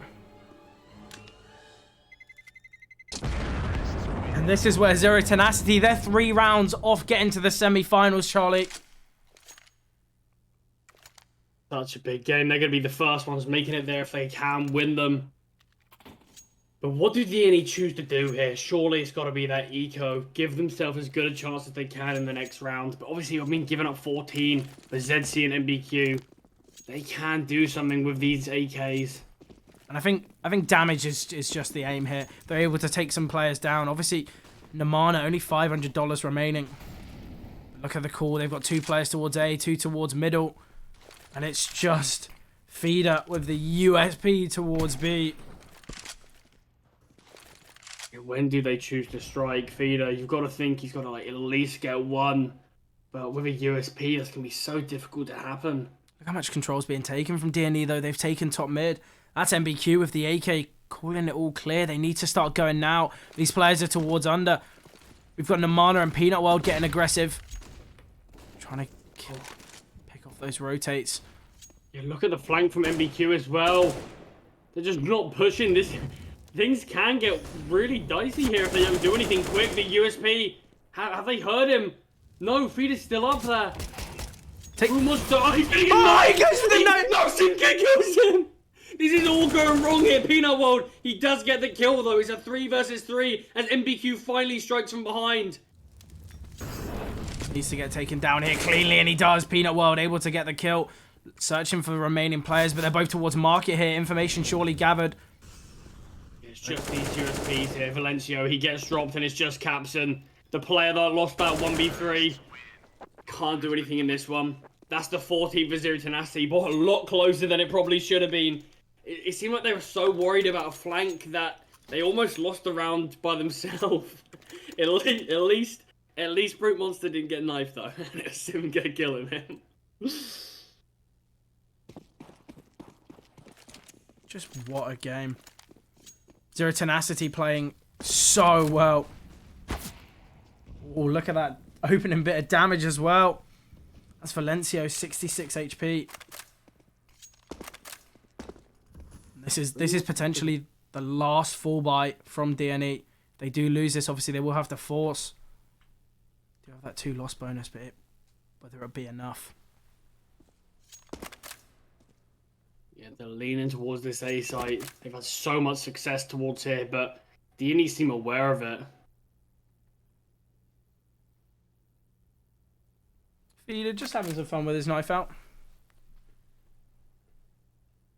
And this is where ZeroTenacity, they're 3 rounds off getting to the semi-finals, Charlie.
Such a big game. They're going to be the first ones making it there if they can win them. But what do DNE choose to do here? Surely it's got to be that eco. Give themselves as good a chance as they can in the next round. But obviously, I mean, giving up 14 for ZC and MBQ, they can do something with these AKs.
And I think damage is just the aim here. They're able to take some players down. Obviously, Namana, only $500 remaining. Look at the call. They've got 2 players towards A, 2 towards middle. And it's just Feeder with the USP towards B.
When do they choose to strike Feeder? You've got to think he's got to at least get 1. But with a USP, that's going to be so difficult to happen.
Look how much control's being taken from DNE, though. They've taken top mid. That's MBQ with the AK calling it all clear. They need to start going now. These players are towards under. We've got Namana and Peanut World getting aggressive. Trying to kill... those rotates.
Yeah, look at the flank from MBQ as well. They're just not pushing this. Things can get really dicey here if they don't do anything quick. The USP, have they heard him? No, Feeder's still up there. Who must die? He's gonna get
he goes for the knife!
knocks him, kills him! This is all going wrong here. Peanut World, he does get the kill though. It's a 3 versus 3 as MBQ finally strikes from behind.
Needs to get taken down here cleanly, and he does. Peanut World able to get the kill. Searching for the remaining players, but they're both towards market here. Information surely gathered.
It's just these USPs here. Valencio, he gets dropped, and it's just Capson, the player that lost that 1v3. Can't do anything in this one. That's the 14th for ZeroTenacity, but a lot closer than it probably should have been. It seemed like they were so worried about a flank that they almost lost the round by themselves. at least Brute Monster didn't get knifed though. And Sim gonna kill him.
Just what a game. ZeroTenacity playing so well. Oh, look at that opening bit of damage as well. That's Valencio, 66 HP. This is potentially the last full buy from DNE. They do lose this, obviously they will have to force. They have that 2 loss bonus, but whether it'll be enough.
Yeah, they're leaning towards this A site. They've had so much success towards here, but DNE seem aware of it.
Feeder just having some fun with his knife out.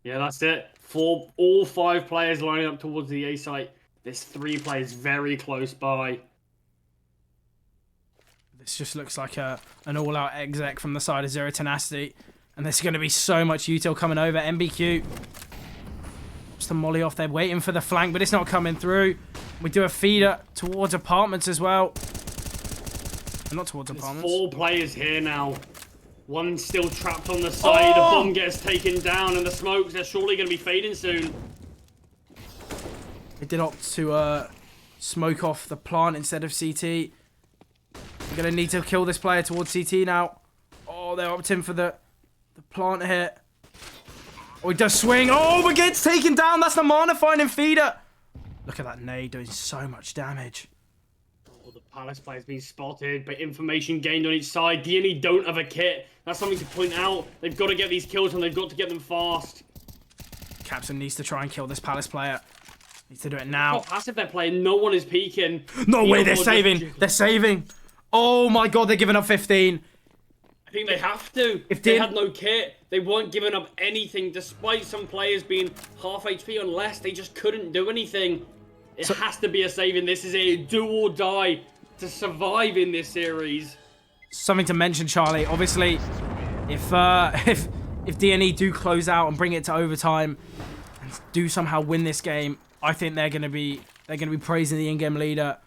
Yeah, that's it. For all 5 players lining up towards the A site. There's 3 players very close by.
This just looks like an all-out exec from the side of ZeroTenacity. And there's going to be so much util coming over. MBQ. Just the molly off. They're waiting for the flank, but it's not coming through. We do a feeder towards apartments as well. Not towards apartments.
4 players here now. One still trapped on the side. The bomb gets taken down, and the smokes, they're surely going to be fading soon.
They did opt to smoke off the plant instead of CT. We're going to need to kill this player towards CT now. Oh, they're opting for the plant hit. Oh, he does swing. Oh, but gets taken down. That's the mana finding feeder. Look at that nade doing so much damage.
Oh, the Palace player's been spotted, but information gained on each side. DNE don't have a kit. That's something to point out. They've got to get these kills, and they've got to get them fast.
Capson needs to try and kill this Palace player. Needs to do it now.
How passive they're playing. No one is peeking.
No way, they're saving. They're saving. Oh my god, they're giving up 15.
I think they have to. If they had no kit, they weren't giving up anything, despite some players being half HP unless they just couldn't do anything. It has to be a saving. This is a do or die to survive in this series.
Something to mention, Charlie. Obviously, if DNE do close out and bring it to overtime and do somehow win this game, I think they're gonna be praising the in-game leader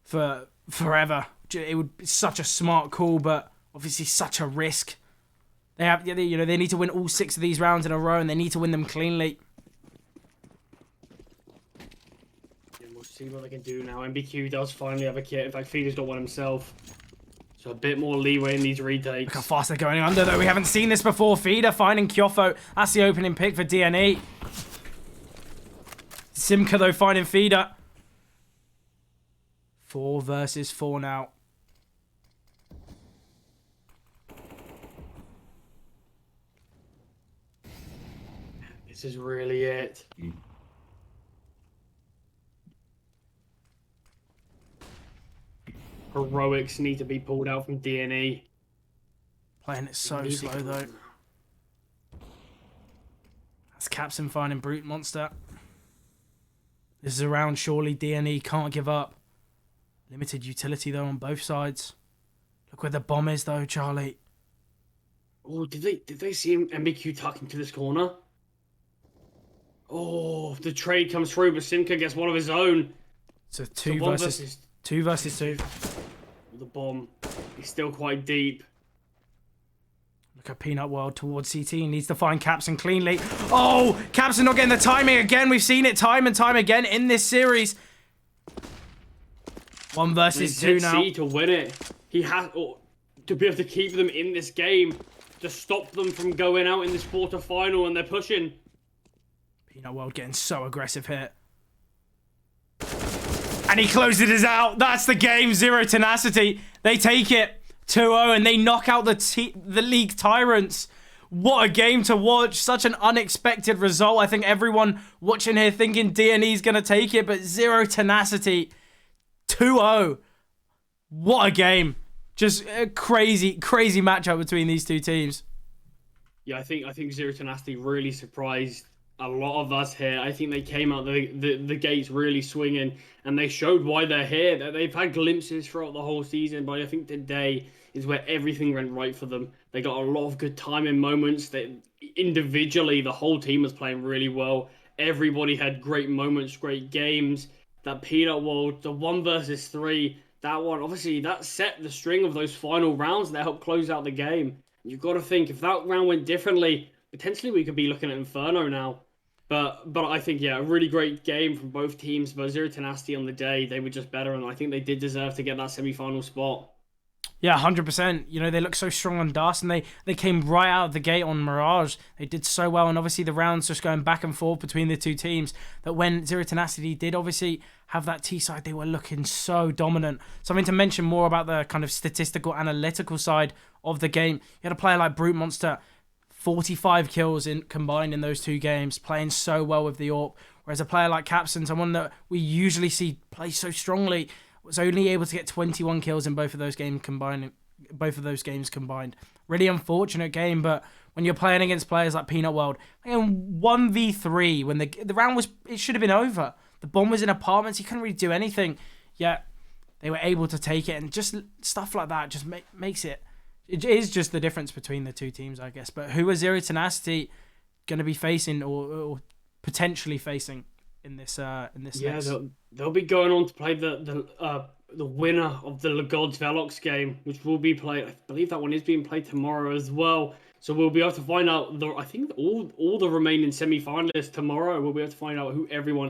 for forever. It would be such a smart call, but obviously such a risk. They need to win all 6 of these rounds in a row, and they need to win them cleanly.
We'll see what they can do now. MBQ does finally have a kit. In fact, Feeder's got one himself. So a bit more leeway in these retakes.
Look how fast they're going under, though. We haven't seen this before. Feeder finding Kyofo. That's the opening pick for DNE. Simka, though, finding Feeder. 4 versus 4 now.
This is really it. Heroics need to be pulled out from DNE.
Playing it so slow, though. That's Capson finding Brute Monster. This is a round surely DNE can't give up. Limited utility, though, on both sides. Look where the bomb is, though, Charlie.
Oh, did they see him MBQ tucking to this corner? Oh, the trade comes through, but Simka gets one of his own.
So 2 versus 2 versus 2.
The bomb is still quite deep.
Look at Peanut World towards CT. He needs to find Capson cleanly. Oh, Capson not getting the timing again. We've seen it time and time again in this series. 1 versus 2 now.
To win it, he has to be able to keep them in this game, to stop them from going out in this quarterfinal, and they're pushing.
Peanut World getting so aggressive here. And he closes it out. That's the game. ZeroTenacity. They take it 2-0 and they knock out the league tyrants. What a game to watch. Such an unexpected result. I think everyone watching here thinking DNE's going to take it, but ZeroTenacity 2-0. What a game. Just a crazy, crazy matchup between these two teams.
Yeah, I think ZeroTenacity really surprised a lot of us here. I think they came out the gates really swinging, and they showed why they're here. They've had glimpses throughout the whole season, but I think today is where everything went right for them. They got a lot of good timing moments. That individually, the whole team was playing really well. Everybody had great moments, great games. That Peanut World, the 1 versus 3, that one, obviously, that set the string of those final rounds that helped close out the game. You've got to think if that round went differently, potentially we could be looking at Inferno now. But I think, yeah, a really great game from both teams. But ZeroTenacity on the day, they were just better, and I think they did deserve to get that semi-final spot.
Yeah, 100%. You know, they look so strong on Dust, and they came right out of the gate on Mirage. They did so well, and obviously the rounds just going back and forth between the two teams, that when ZeroTenacity did obviously have that T-side, they were looking so dominant. Something to mention more about the kind of statistical, analytical side of the game. You had a player like Brute Monster, 45 kills combined in those 2 games, playing so well with the AWP. Whereas a player like Capson, someone that we usually see play so strongly, was only able to get 21 kills in both of those games combined. Really unfortunate game, but when you're playing against players like Peanut World, 1v3 when the round was, it should have been over. The bomb was in apartments, he couldn't really do anything. Yet they were able to take it, and just stuff like that just makes it. It is just the difference between the two teams, I guess. But who are Zero Tenacity going to be facing, or potentially facing in this next?
They'll be going on to play the winner of the Lagods Velox game, which will be played. I believe that one is being played tomorrow as well. So we'll be able to find out. I think all the remaining semi-finalists tomorrow. We'll be able to find out who everyone